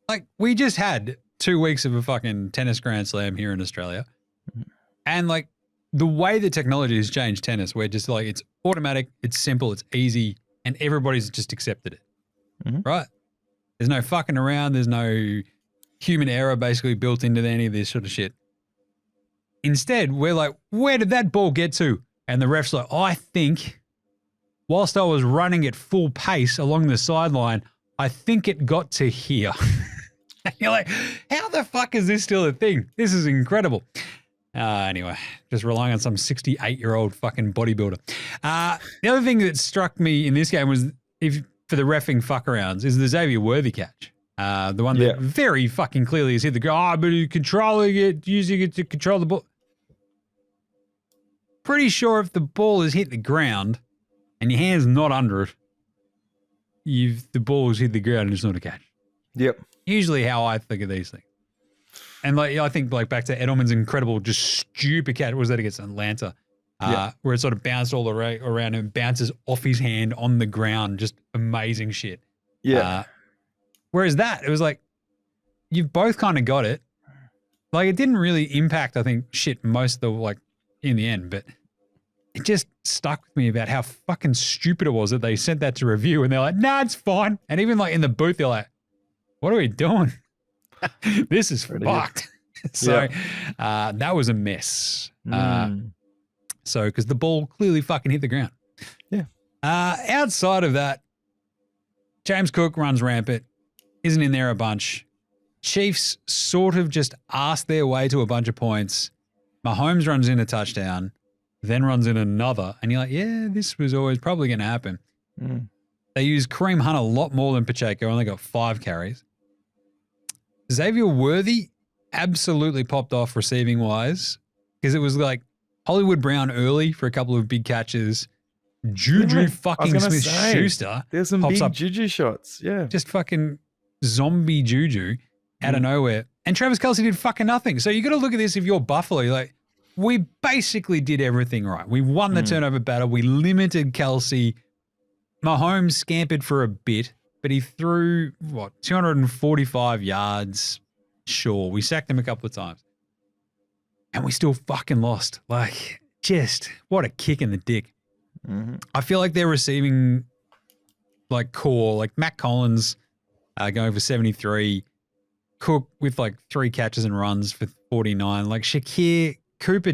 Like we just had 2 weeks of a fucking tennis grand slam here in Australia. And like the way the technology has changed tennis, where just like it's automatic, it's simple, it's easy, and everybody's just accepted it. Right? There's no fucking around. There's no human error basically built into any of this sort of shit. Instead, we're like, where did that ball get to? And the ref's like, I think whilst I was running at full pace along the sideline, I think it got to here. And you're like, how the fuck is this still a thing? This is incredible. Anyway, just relying on some 68-year-old fucking bodybuilder. The other thing that struck me in this game was, for the reffing fuck-arounds, is the Xavier Worthy catch. The one that very fucking clearly has hit the ground. But he's controlling it, using it to control the ball. Pretty sure if the ball has hit the ground and your hand's not under it, the ball has hit the ground and it's not a catch. Yep. Usually how I think of these things. And like I think like back to Edelman's incredible, just stupid catch. What was that against Atlanta? Where it sort of bounced all around and bounces off his hand on the ground. Just amazing shit. Yeah. Whereas that, it was like, you've both kind of got it. Like it didn't really impact, I think, shit most of the, like, in the end, but it just stuck with me about how fucking stupid it was that they sent that to review and they're like, nah, it's fine. And even like in the booth, they're like, what are we doing? This is fucked. So that was a mess. So, because the ball clearly fucking hit the ground. Yeah. Outside of that, James Cook runs rampant, isn't in there a bunch. Chiefs sort of just asked their way to a bunch of points. Mahomes runs in a touchdown, then runs in another. And you're like, yeah, this was always probably going to happen. They used Kareem Hunt a lot more than Pacheco, only got 5 carries. Xavier Worthy absolutely popped off receiving wise because it was like Hollywood Brown early for a couple of big catches. Juju fucking Smith-Schuster. There's some big Juju shots. Yeah. Just fucking zombie Juju out of nowhere. And Travis Kelce did fucking nothing. So you got to look at this if you're Buffalo. You're like, we basically did everything right. We won the turnover battle. We limited Kelce. Mahomes scampered for a bit, but he threw, 245 yards. Sure. We sacked him a couple of times. And we still fucking lost. Like, just what a kick in the dick. I feel like they're receiving like core, like Matt Collins going for 73, Cook with like 3 catches and runs for 49. Like Shakir Cooper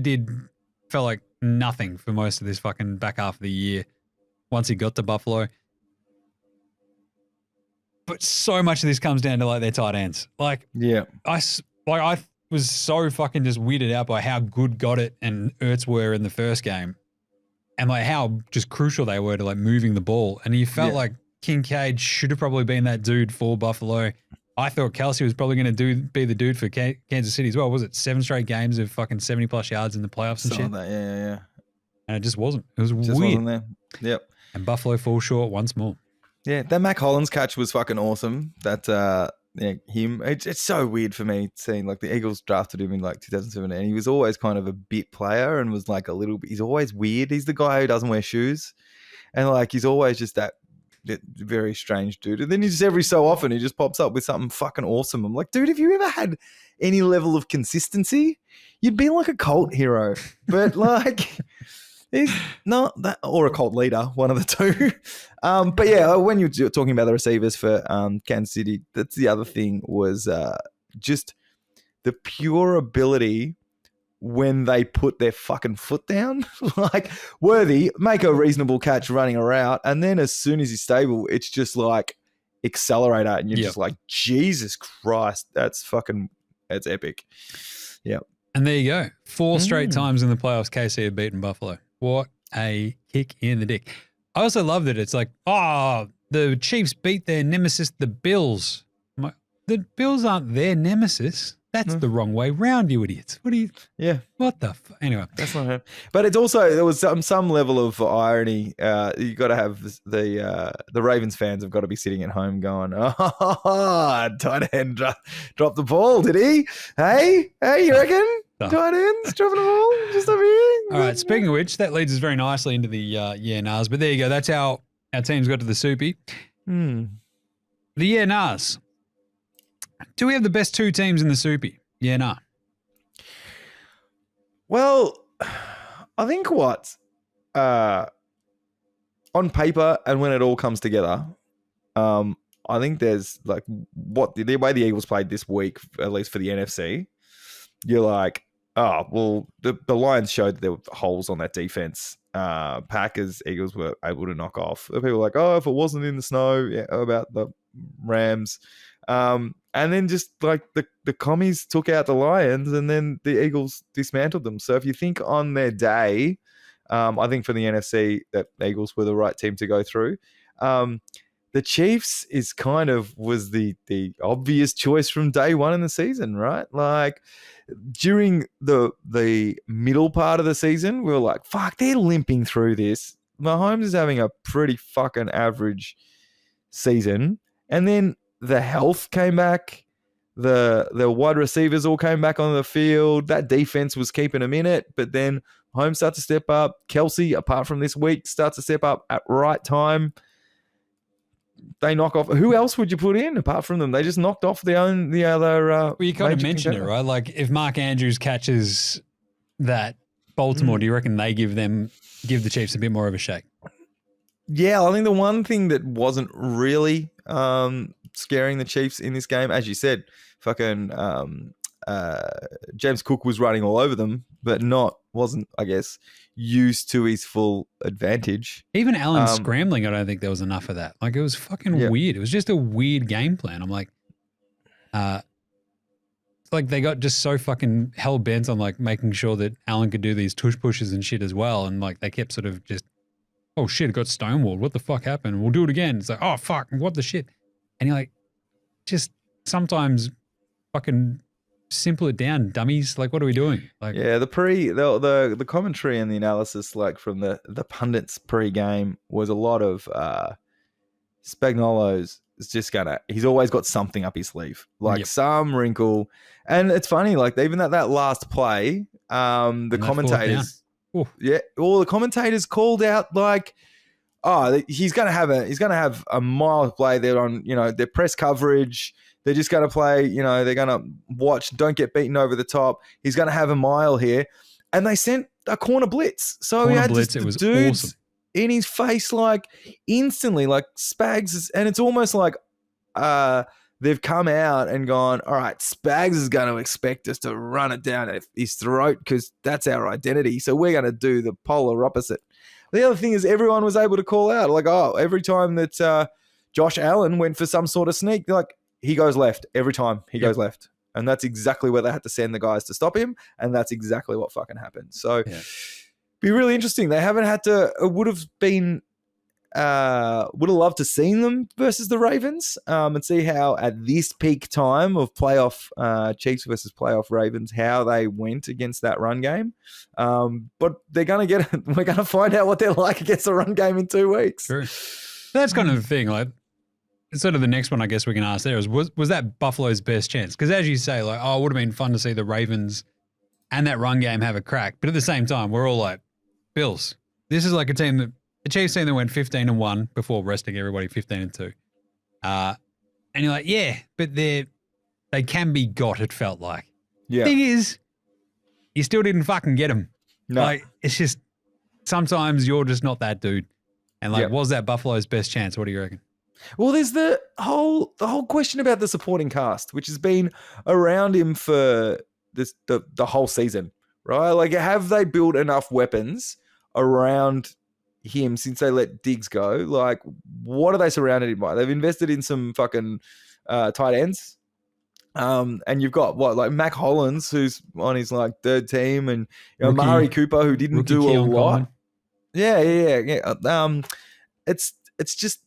felt like nothing for most of this fucking back half of the year once he got to Buffalo. But so much of this comes down to like their tight ends. Like, I was so fucking just weirded out by how good Goddard and Ertz were in the first game and like how just crucial they were to like moving the ball. And you felt like Kincaid should have probably been that dude for Buffalo. I thought Kelsey was probably going to be the dude for Kansas City as well. Was it 7 straight games of fucking 70-plus yards in the playoffs and shit? That, yeah. And it just wasn't. It was Just weird. wasn't there. Yep. And Buffalo fall short once more. Yeah, that Mac Hollins catch was fucking awesome. That him. It's so weird for me seeing like the Eagles drafted him in like 2017. And he was always kind of a bit player and was like a little bit. He's always weird. He's the guy who doesn't wear shoes, and like he's always just that very strange dude. And then he just every so often he just pops up with something fucking awesome. I'm like, dude, have you ever had any level of consistency? You'd be like a cult hero, but like. He's not that, or a cult leader, one of the two. But yeah, when you're talking about the receivers for Kansas City, that's the other thing was just the pure ability when they put their fucking foot down. Like Worthy, make a reasonable catch running a route, and then as soon as he's stable, it's just like accelerator, and you're just like, Jesus Christ, that's epic. Yeah. And there you go. 4 straight times in the playoffs, KC have beaten Buffalo. What a kick in the dick. I also love that it's like, the Chiefs beat their nemesis, the Bills. The Bills aren't their nemesis. That's the wrong way round, you idiots. What are you? Yeah. What the anyway? That's not him. But it's also, there was some level of irony. You got to have the Ravens fans have got to be sitting at home going, tight end dropped the ball, did he? Hey, you reckon? Tight ends dropping the ball just over here. All right. Speaking of which, that leads us very nicely into the Nars. But there you go. That's how our teams got to the Supie. The Nars. Do we have the best 2 teams in the Supie? Yeah, nah. Well, I think on paper and when it all comes together, I think there's like the way the Eagles played this week, at least for the NFC, you're like, the Lions showed that there were holes on that defense. Packers, Eagles were able to knock off. People were like, if it wasn't in the snow, about the Rams. And then just like the commies took out the Lions and then the Eagles dismantled them. So if you think on their day, I think for the NFC that the Eagles were the right team to go through. The Chiefs was the obvious choice from day one in the season, right? Like during the middle part of the season, we were like, fuck, they're limping through this. Mahomes is having a pretty fucking average season. And then the health came back. The wide receivers all came back on the field. That defense was keeping them in it. But then Holmes starts to step up. Kelsey, apart from this week, starts to step up at right time. They knock off. Who else would you put in apart from them? They just knocked off the other. Well, you kind of mentioned it, right? Like if Mark Andrews catches that Baltimore, do you reckon they give the Chiefs a bit more of a shake? Yeah, I think the one thing that wasn't really scaring the Chiefs in this game, as you said, fucking James Cook was running all over them, but wasn't, I guess, used to his full advantage. Even Allen scrambling, I don't think there was enough of that. Like it was fucking weird. It was just a weird game plan. I'm like, like they got just so fucking hell bent on like making sure that Allen could do these tush pushes and shit as well, and like they kept sort of just, oh shit, it got stonewalled. What the fuck happened? We'll do it again. It's like, oh fuck, what the shit? And you're like, just sometimes fucking simple it down, dummies. Like, what are we doing? Like, yeah, the commentary and the analysis, like from the pundits pre-game, was a lot of Spagnuolo's is just he's always got something up his sleeve, like some wrinkle. And it's funny, like even that last play, the commentators, all the commentators called out like, he's gonna have a mile play there on, their press coverage. They're just going to play, they're going to watch, don't get beaten over the top. He's going to have a mile here. And they sent a corner blitz. So he had just the dudes awesome in his face, like instantly, like Spags. And it's almost like they've come out and gone, all right, Spags is going to expect us to run it down his throat because that's our identity. So we're going to do the polar opposite. The other thing is everyone was able to call out, like, every time that Josh Allen went for some sort of sneak, they're like, he goes left every time. He goes left. And that's exactly where they had to send the guys to stop him. And that's exactly what fucking happened. So be really interesting. They haven't had to, it would have been would have loved to seen them versus the Ravens and see how at this peak time of playoff Chiefs versus playoff Ravens, how they went against that run game. But they're going to we're going to find out what they're like against the run game in 2 weeks. True. That's kind of the thing. Like, sort of the next one I guess we can ask there is, was that Buffalo's best chance? Because as you say, like, it would have been fun to see the Ravens and that run game have a crack. But at the same time, we're all like, Bills, this is like a team that, the Chiefs team that went 15-1 before resting everybody 15-2. And you're like, yeah, but they can be got, it felt like. Yeah. Thing is, you still didn't fucking get them. No. Like, it's just, sometimes you're just not that dude. And like, was that Buffalo's best chance? What do you reckon? Well, there's the whole question about the supporting cast, which has been around him for the whole season, right? Like, have they built enough weapons around him since they let Diggs go? Like, what are they surrounded him by? They've invested in some fucking tight ends. And you've got like Mac Hollins, who's on his like third team, and Amari Cooper, who didn't do a lot. Yeah. It's just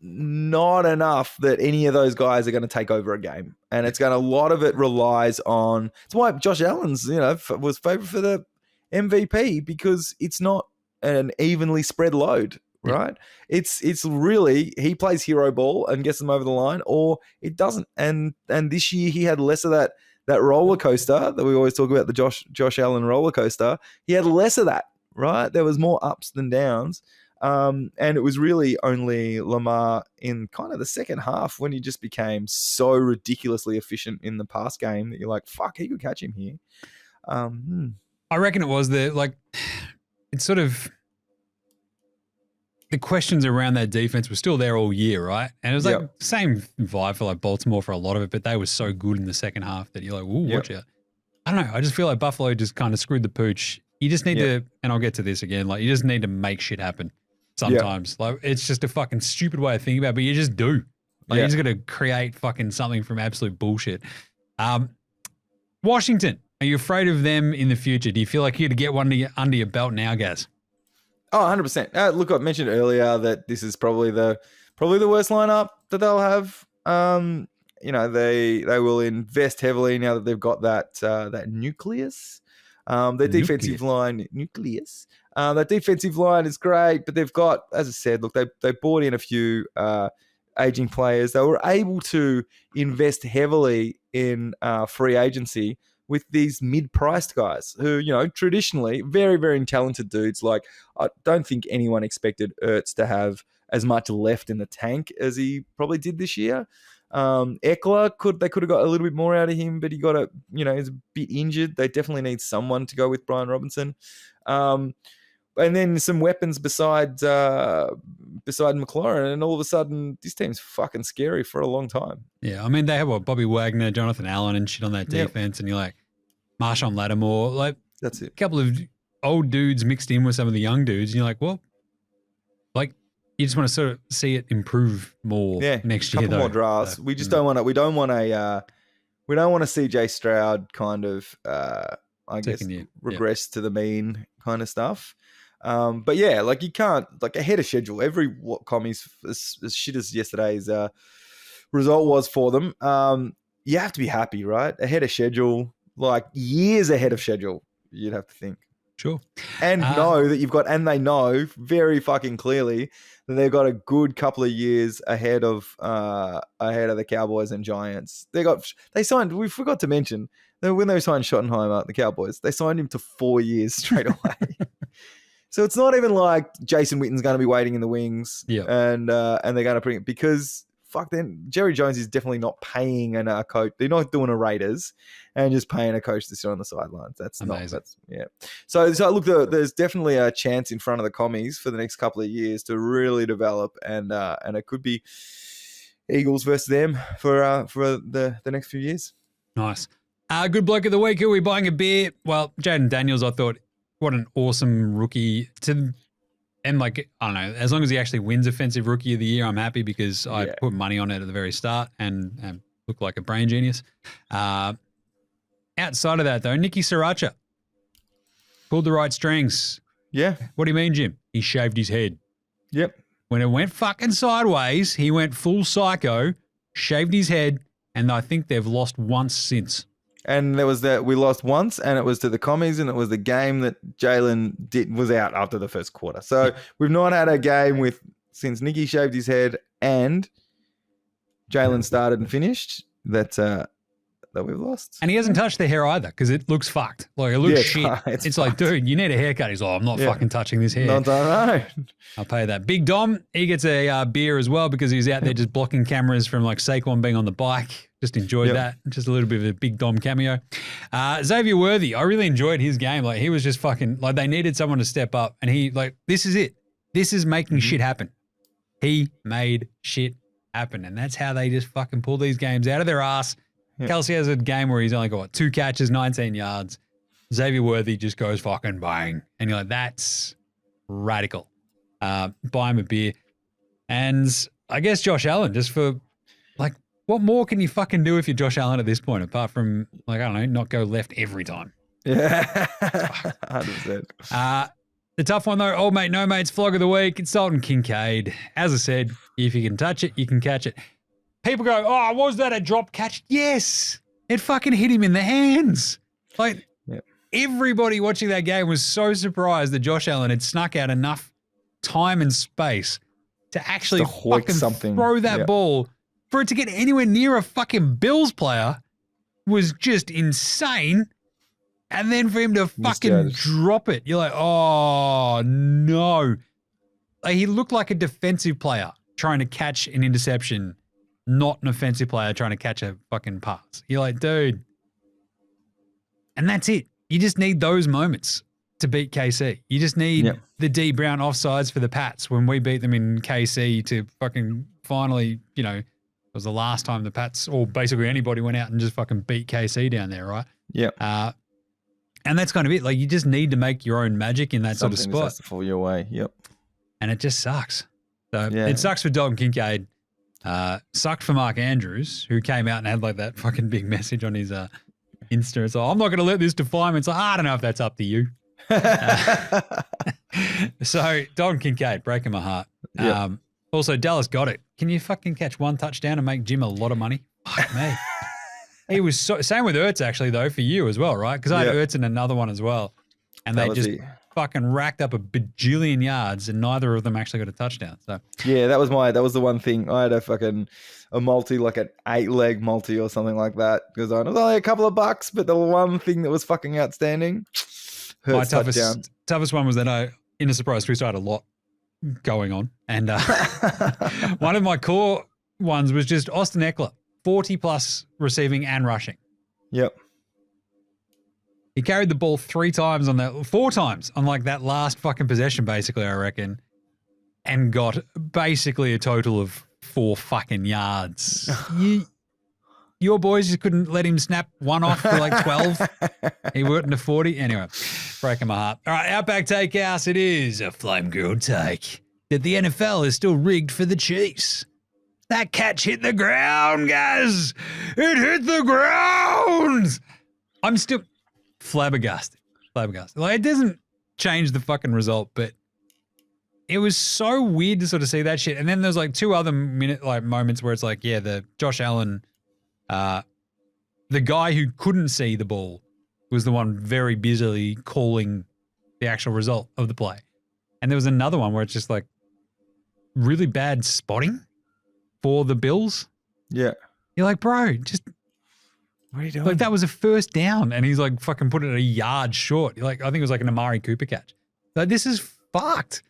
not enough that any of those guys are going to take over a game, and a lot of it relies on. It's why Josh Allen's was favored for the MVP, because it's not an evenly spread load, right? It's really, he plays hero ball and gets them over the line, or it doesn't. And this year he had less of that roller coaster that we always talk about, the Josh Allen roller coaster. He had less of that, right? There was more ups than downs. And it was really only Lamar in kind of the second half when he just became so ridiculously efficient in the pass game that you're like, fuck, he could catch him here. I reckon it was it's sort of, the questions around that defense were still there all year, right? And it was like same vibe for like Baltimore for a lot of it, but they were so good in the second half that you're like, ooh, watch out. I don't know. I just feel like Buffalo just kind of screwed the pooch. You just need to, and I'll get to this again, like, you just need to make shit happen sometimes. Like, it's just a fucking stupid way of thinking about it, but you just do. Like, you just got to create fucking something from absolute bullshit. Washington, are you afraid of them in the future? Do you feel like you're to get one under your belt now, Gaz? Oh, 100%. Look, I mentioned earlier that this is probably the worst lineup that they'll have. They will invest heavily now that they've got that nucleus. Their defensive line nucleus. That defensive line is great, but they've got, as I said, look, they brought in a few aging players. They were able to invest heavily in free agency with these mid-priced guys who, traditionally very, very talented dudes. Like, I don't think anyone expected Ertz to have as much left in the tank as he probably did this year. Eckler they could have got a little bit more out of him, but he got he's a bit injured. They definitely need someone to go with Brian Robinson. And then some weapons beside McLaurin, and all of a sudden this team's fucking scary for a long time. Yeah, I mean, they have Bobby Wagner, Jonathan Allen and shit on that defense, and you're like, Marshawn Lattimore, like, that's it. A couple of old dudes mixed in with some of the young dudes, and you're like, well, like, you just want to sort of see it improve more next year. Couple more drafts. So, we just don't want to. We don't want to see Jay Stroud kind of, regress to the mean kind of stuff. But yeah, like, you can't, like, ahead of schedule. Every commies as shit as yesterday's result was for them. You have to be happy, right? Ahead of schedule, like years ahead of schedule. You'd have to think. Sure. And know that they know very fucking clearly that they've got a good couple of years ahead of the Cowboys and Giants. They signed, we forgot to mention that when they signed Schottenheimer, the Cowboys, they signed him to 4 years straight away. So it's not even like Jason Witten's going to be waiting in the wings and they're going to bring it, because fuck, then Jerry Jones is definitely not paying a coach. They're not doing a Raiders and just paying a coach to sit on the sidelines. That's amazing. So look, there's definitely a chance in front of the commies for the next couple of years to really develop, and it could be Eagles versus them for the next few years. Nice. Good bloke of the week. Who are we buying a beer? Well, Jaden Daniels, I thought, what an awesome rookie and like, I don't know, as long as he actually wins Offensive Rookie of the Year, I'm happy, because I put money on it at the very start and looked like a brain genius. Outside of that, though, Nicky Sriracha pulled the right strings. Yeah. What do you mean, Jim? He shaved his head. Yep. when it went fucking sideways, he went full psycho, shaved his head, and I think they've lost once since. And there was that we lost once, and it was to the commies, and it was the game that Jalen was out after the first quarter. So we've not had a game since Nicky shaved his head and Jalen started and finished that we've lost. And he hasn't touched the hair either because it looks fucked. Like it looks shit. It's like, dude, you need a haircut. He's like, I'm not fucking touching this hair. Not done. I'll pay that. Big Dom, he gets a beer as well because he's out there just blocking cameras from like Saquon being on the bike. Just enjoyed that. Just a little bit of a Big Dom cameo. Xavier Worthy, I really enjoyed his game. Like he was just fucking like they needed someone to step up, and he like this is it. This is making shit happen. He made shit happen, and that's how they just fucking pull these games out of their ass. Kelsey has a game where he's only got 2 catches, 19 yards. Xavier Worthy just goes fucking bang. And you're like, that's radical. Buy him a beer. And I guess Josh Allen, just for, like, what more can you fucking do if you're Josh Allen at this point, apart from, like, I don't know, not go left every time? Yeah, 100%. The tough one, though, old mate, no mate's flog of the week. It's Dalton Kincaid. As I said, if you can touch it, you can catch it. People go, oh, was that a drop catch? Yes. It fucking hit him in the hands. Like, everybody watching that game was so surprised that Josh Allen had snuck out enough time and space to actually fucking throw that ball. For it to get anywhere near a fucking Bills player was just insane. And then for him to fucking drop it, you're like, oh, no. Like, he looked like a defensive player trying to catch an interception, not an offensive player trying to catch a fucking pass. You're like, dude. And that's it. You just need those moments to beat KC. You just need the D Brown offsides for the Pats when we beat them in KC to fucking finally, you know, it was the last time the Pats or basically anybody went out and just fucking beat KC down there, right? Yeah. And that's kind of it. Like, you just need to make your own magic in that sort of spot. Something has to fall your way. Yep. And it just sucks. So it sucks for Dalton Kincaid. Sucked for Mark Andrews, who came out and had like that fucking big message on his Insta. It's like, I'm not going to let this define me. It's like, I don't know if that's up to you. So Dalton Kincaid, breaking my heart. Yep. Also, Dallas got it. Can you fucking catch one touchdown and make Jim a lot of money? Fuck me. He was same with Ertz actually though for you as well, right? Because I had Ertz in another one as well, and they just fucking racked up a bajillion yards, and neither of them actually got a touchdown. So that was the one thing. I had a multi, like an 8-leg multi or something like that, because I was only a couple of bucks, but the one thing that was fucking outstanding. My toughest one was that in a surprise twist, I had a lot going on, and one of my core ones was just Austin Eckler, 40 plus receiving and rushing. Yep. He carried the ball 4 times on like that last fucking possession, basically, I reckon, and got basically a total of 4 fucking yards. Your boys just couldn't let him snap one off for like 12. He worked into 40. Anyway, breaking my heart. All right, Outback Takehouse. It is a flame grilled take that the NFL is still rigged for the Chiefs. That catch hit the ground, guys. It hit the ground. I'm still flabbergasted. Like, it doesn't change the fucking result, but it was so weird to sort of see that shit. And then there's like 2 other moments where it's like, the Josh Allen, the guy who couldn't see the ball was the one very busily calling the actual result of the play. And there was another one where it's just like really bad spotting for the Bills. Yeah. You're like, bro, just what are you doing? Like, that was a first down, and he's like fucking put it a yard short. Like, I think it was like an Amari Cooper catch. Like, this is fucked.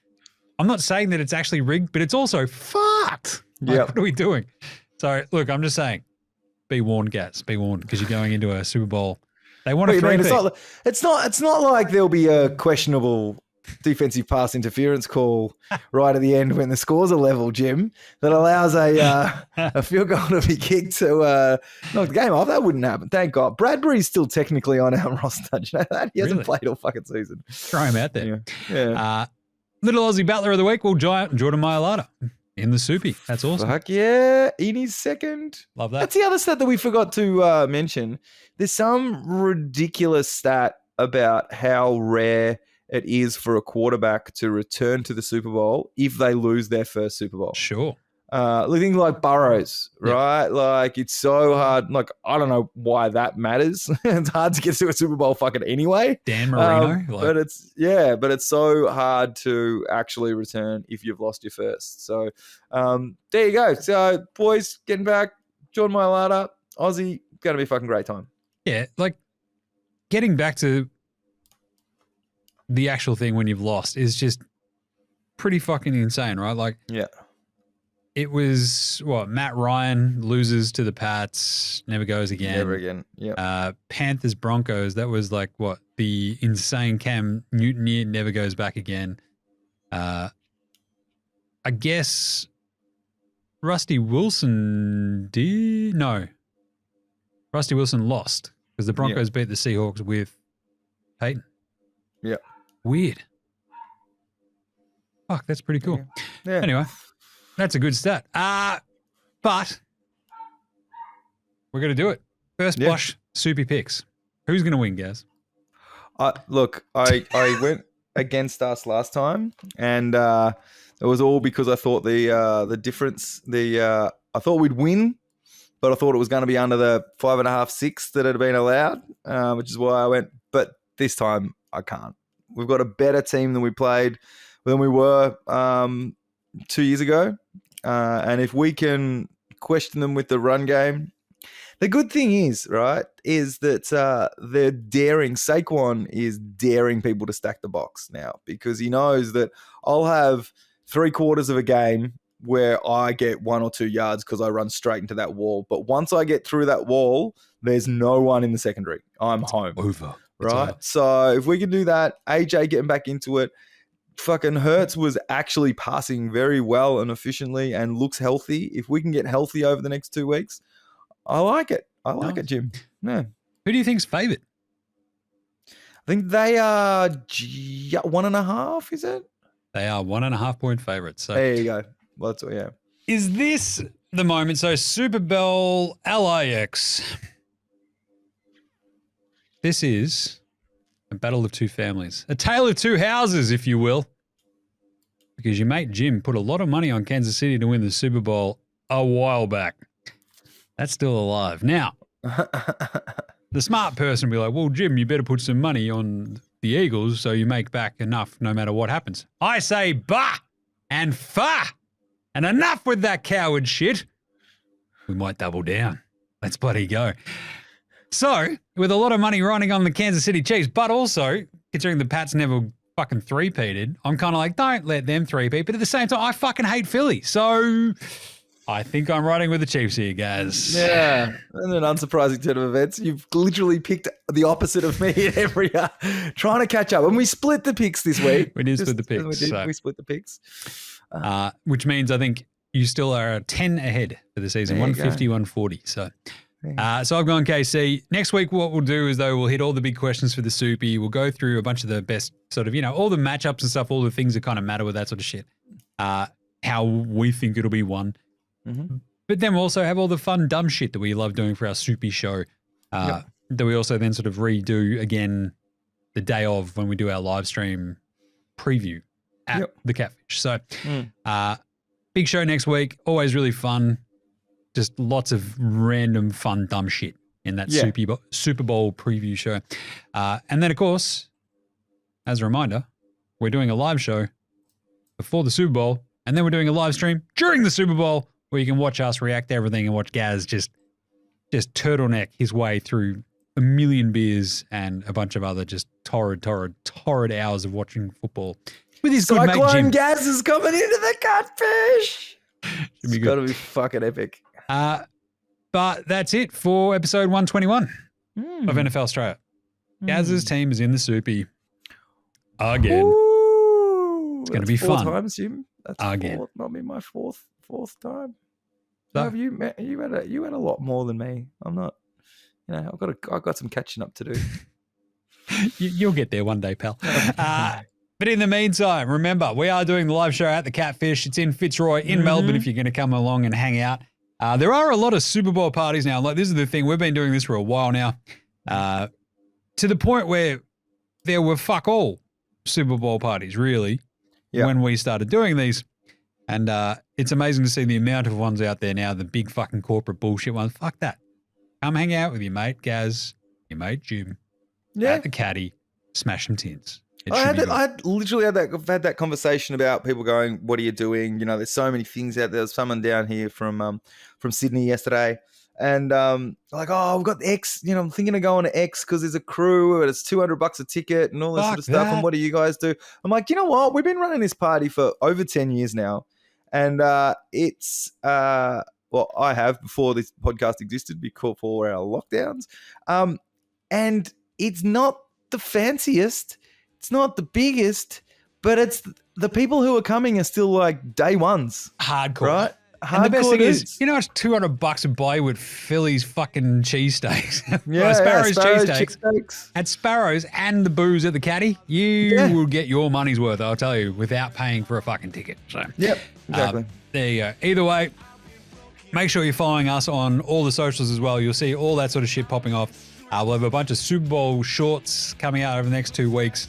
I'm not saying that it's actually rigged, but it's also fucked. Like, what are we doing? So, look, I'm just saying, be warned, Gaz. Be warned, because you're going into a Super Bowl. They want to three-peat. It's not like there'll be a questionable defensive pass interference call right at the end when the scores are level, Jim, that allows a field goal to be kicked to knock the game off. That wouldn't happen. Thank God. Bradbury's still technically on our roster. Do you know that? He hasn't played all fucking season. Throw him out there. Yeah. Little Aussie Battler of the Week, Jordan Mailata in the Supie. That's awesome. Fuck yeah. In his second. Love that. That's the other stat that we forgot to mention. There's some ridiculous stat about how rare it is for a quarterback to return to the Super Bowl if they lose their first Super Bowl. Sure. Things like Burrows, right? Like, it's so hard. Like, I don't know why that matters. It's hard to get to a Super Bowl fucking anyway. Dan Marino. But it's so hard to actually return if you've lost your first. So there you go. So, boys, getting back, Jordan Mailata, Aussie, going to be a fucking great time. Yeah, like getting back to the actual thing when you've lost is just pretty fucking insane, right? Like, yeah. It was, Matt Ryan loses to the Pats, never goes again. Never again, yeah. Panthers, Broncos, that was like, the insane Cam Newton year, never goes back again. I guess Rusty Wilson did? No. Rusty Wilson lost because the Broncos beat the Seahawks with Peyton. Yeah. Weird. Fuck, that's pretty cool. Yeah. Anyway. That's a good stat. But we're going to do it. First blush, Supie picks. Who's going to win, Gaz? Look, I went against us last time, and it was all because I thought the difference, I thought we'd win, but I thought it was going to be under the 5.5, 6 that had been allowed, which is why I went. But this time I can't. We've got a better team than we were 2 years ago. And if we can question them with the run game, the good thing is that they're daring. Saquon is daring people to stack the box now because he knows that I'll have 3/4 of a game where I get 1 or 2 yards because I run straight into that wall. But once I get through that wall, there's no one in the secondary. I'm home. Over. Right? So if we can do that, AJ getting back into it, fucking Hurts was actually passing very well and efficiently and looks healthy. If we can get healthy over the next 2 weeks, I like it. I like it, Jim. Yeah. Who do you think's favourite? I think they are 1.5, is it? They are 1.5 point favourites. So there you go. Well, that's, yeah. Is this the moment? So Super Bowl LIX. This is a battle of two families. A tale of two houses, if you will. Because your mate Jim put a lot of money on Kansas City to win the Super Bowl a while back. That's still alive. Now, the smart person will be like, well, Jim, you better put some money on the Eagles so you make back enough no matter what happens. I say bah and fa and enough with that coward shit. We might double down. Let's bloody go. So, with a lot of money running on the Kansas City Chiefs, but also considering the Pats never fucking three-peated, I'm kind of like, don't let them three-peat. But at the same time, I fucking hate Philly. So, I think I'm riding with the Chiefs here, guys. Yeah. And an unsurprising turn of events. You've literally picked the opposite of me in every trying to catch up. And we split the picks this week. We did split the picks. We split the picks. Which means I think you still are 10 ahead for the season, 150, 140. So I've gone KC. Next week, what we'll do is, though, we'll hit all the big questions for the Supie. We'll go through a bunch of the best sort of, all the matchups and stuff, all the things that kind of matter with that sort of shit. How we think it'll be won. Mm-hmm. But then we'll also have all the fun, dumb shit that we love doing for our Supie show that we also then sort of redo again the day of when we do our live stream preview at the Catfish. So big show next week. Always really fun. Just lots of random fun, dumb shit in that Super Bowl preview show. And then, of course, as a reminder, we're doing a live show before the Super Bowl, and then we're doing a live stream during the Super Bowl where you can watch us react to everything and watch Gaz just turtleneck his way through a million beers and a bunch of other just torrid hours of watching football with his good mate Jim. Cyclone Gaz is coming into the Catfish. It's got to be fucking epic. But that's it for episode 121 of NFL Straya. Gaz's team is in the Supie again. Ooh, it's going to be fun. 4 times, Jim. That's again. Might be my fourth time. So have you had a lot more than me. I'm not. I've got some catching up to do. You'll get there one day, pal. But in the meantime, remember, we are doing the live show at the Catfish. It's in Fitzroy in Melbourne if you're going to come along and hang out. There are a lot of Super Bowl parties now. Like, this is the thing. We've been doing this for a while now, to the point where there were fuck all Super Bowl parties, really, Yeah. when we started doing these. And it's amazing to see the amount of ones out there now, the big fucking corporate bullshit ones. Fuck that. Come hang out with your mate Gaz, your mate Jim, at the caddy, smash some tins. I literally had that conversation about people going, "What are you doing?" You know, there's so many things out there. There's someone down here from Sydney yesterday, and like, "Oh, we've got X. You know, I'm thinking of going to X because there's a crew and it's $200 a ticket and all this sort of stuff. And what do you guys do?" I'm like, you know what? We've been running this party for over 10 years now, and it's well, I have before this podcast existed before our lockdowns, and it's not the fanciest. It's not the biggest, but it's the people who are coming are still like day ones. Hardcore. Right? And the best thing is, you know, it's $200 a buy with Philly's fucking cheesesteaks. Sparrow's cheesesteaks. At Sparrow's and the booze at the caddy, you will get your money's worth, I'll tell you, without paying for a fucking ticket. So, yep, exactly. There you go. Either way, make sure you're following us on all the socials as well. You'll see all that sort of shit popping off. We'll have a bunch of Super Bowl shorts coming out over the next 2 weeks.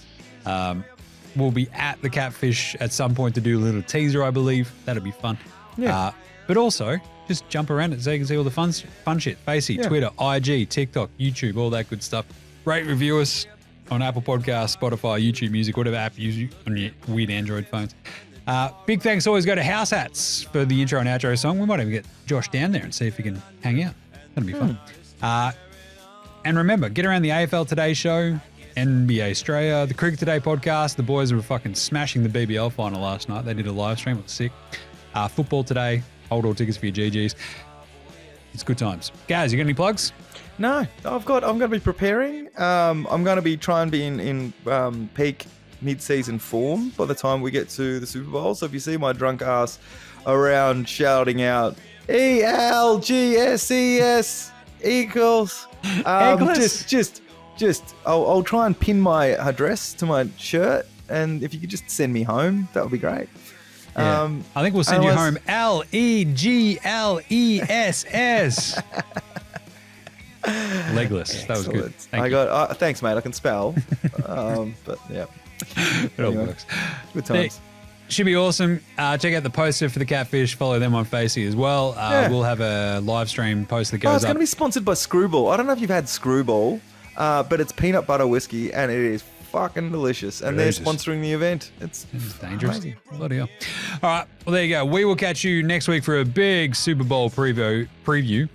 We'll be at the Catfish at some point to do a little teaser, I believe. That'll be fun. Yeah. But also, just jump around it so you can see all the fun shit. Facey, Twitter, IG, TikTok, YouTube, all that good stuff. Rate, review us on Apple Podcasts, Spotify, YouTube Music, whatever app you use on your weird Android phones. Big thanks always go to House Hats for the intro and outro song. We might even get Josh down there and see if he can hang out. That'll be fun. And remember, get around the AFL Today show, NBA Straya, the Cricket Today podcast. The boys were fucking smashing the BBL final last night. They did a live stream. It was sick. Football Today. Hold all tickets for your GGs. It's good times. Gaz, you got any plugs? No, I'm going to be preparing. I'm going to be trying to be in peak mid-season form by the time we get to the Super Bowl. So if you see my drunk ass around shouting out ELGSES equals, I'll try and pin my address to my shirt, and if you could just send me home, that would be great. Yeah. I think we'll send you home LEGLESS. Legless. That was good. Thanks, mate. I can spell, but yeah, it all works. Good times. Should be awesome. Check out the poster for the Catfish. Follow them on Facey as well. We'll have a live stream post that goes up. It's going to be sponsored by Screwball. I don't know if you've had Screwball, but it's peanut butter whiskey, and it is fucking delicious. And they're sponsoring the event. It's dangerous. Amazing. Bloody hell. All right. Well, there you go. We will catch you next week for a big Super Bowl preview, you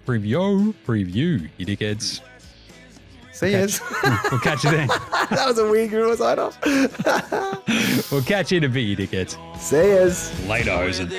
dickheads. See yous. We'll catch you then. That was a weird sign off. We'll catch you in a bit, you dickheads. See yous. Later, hosen.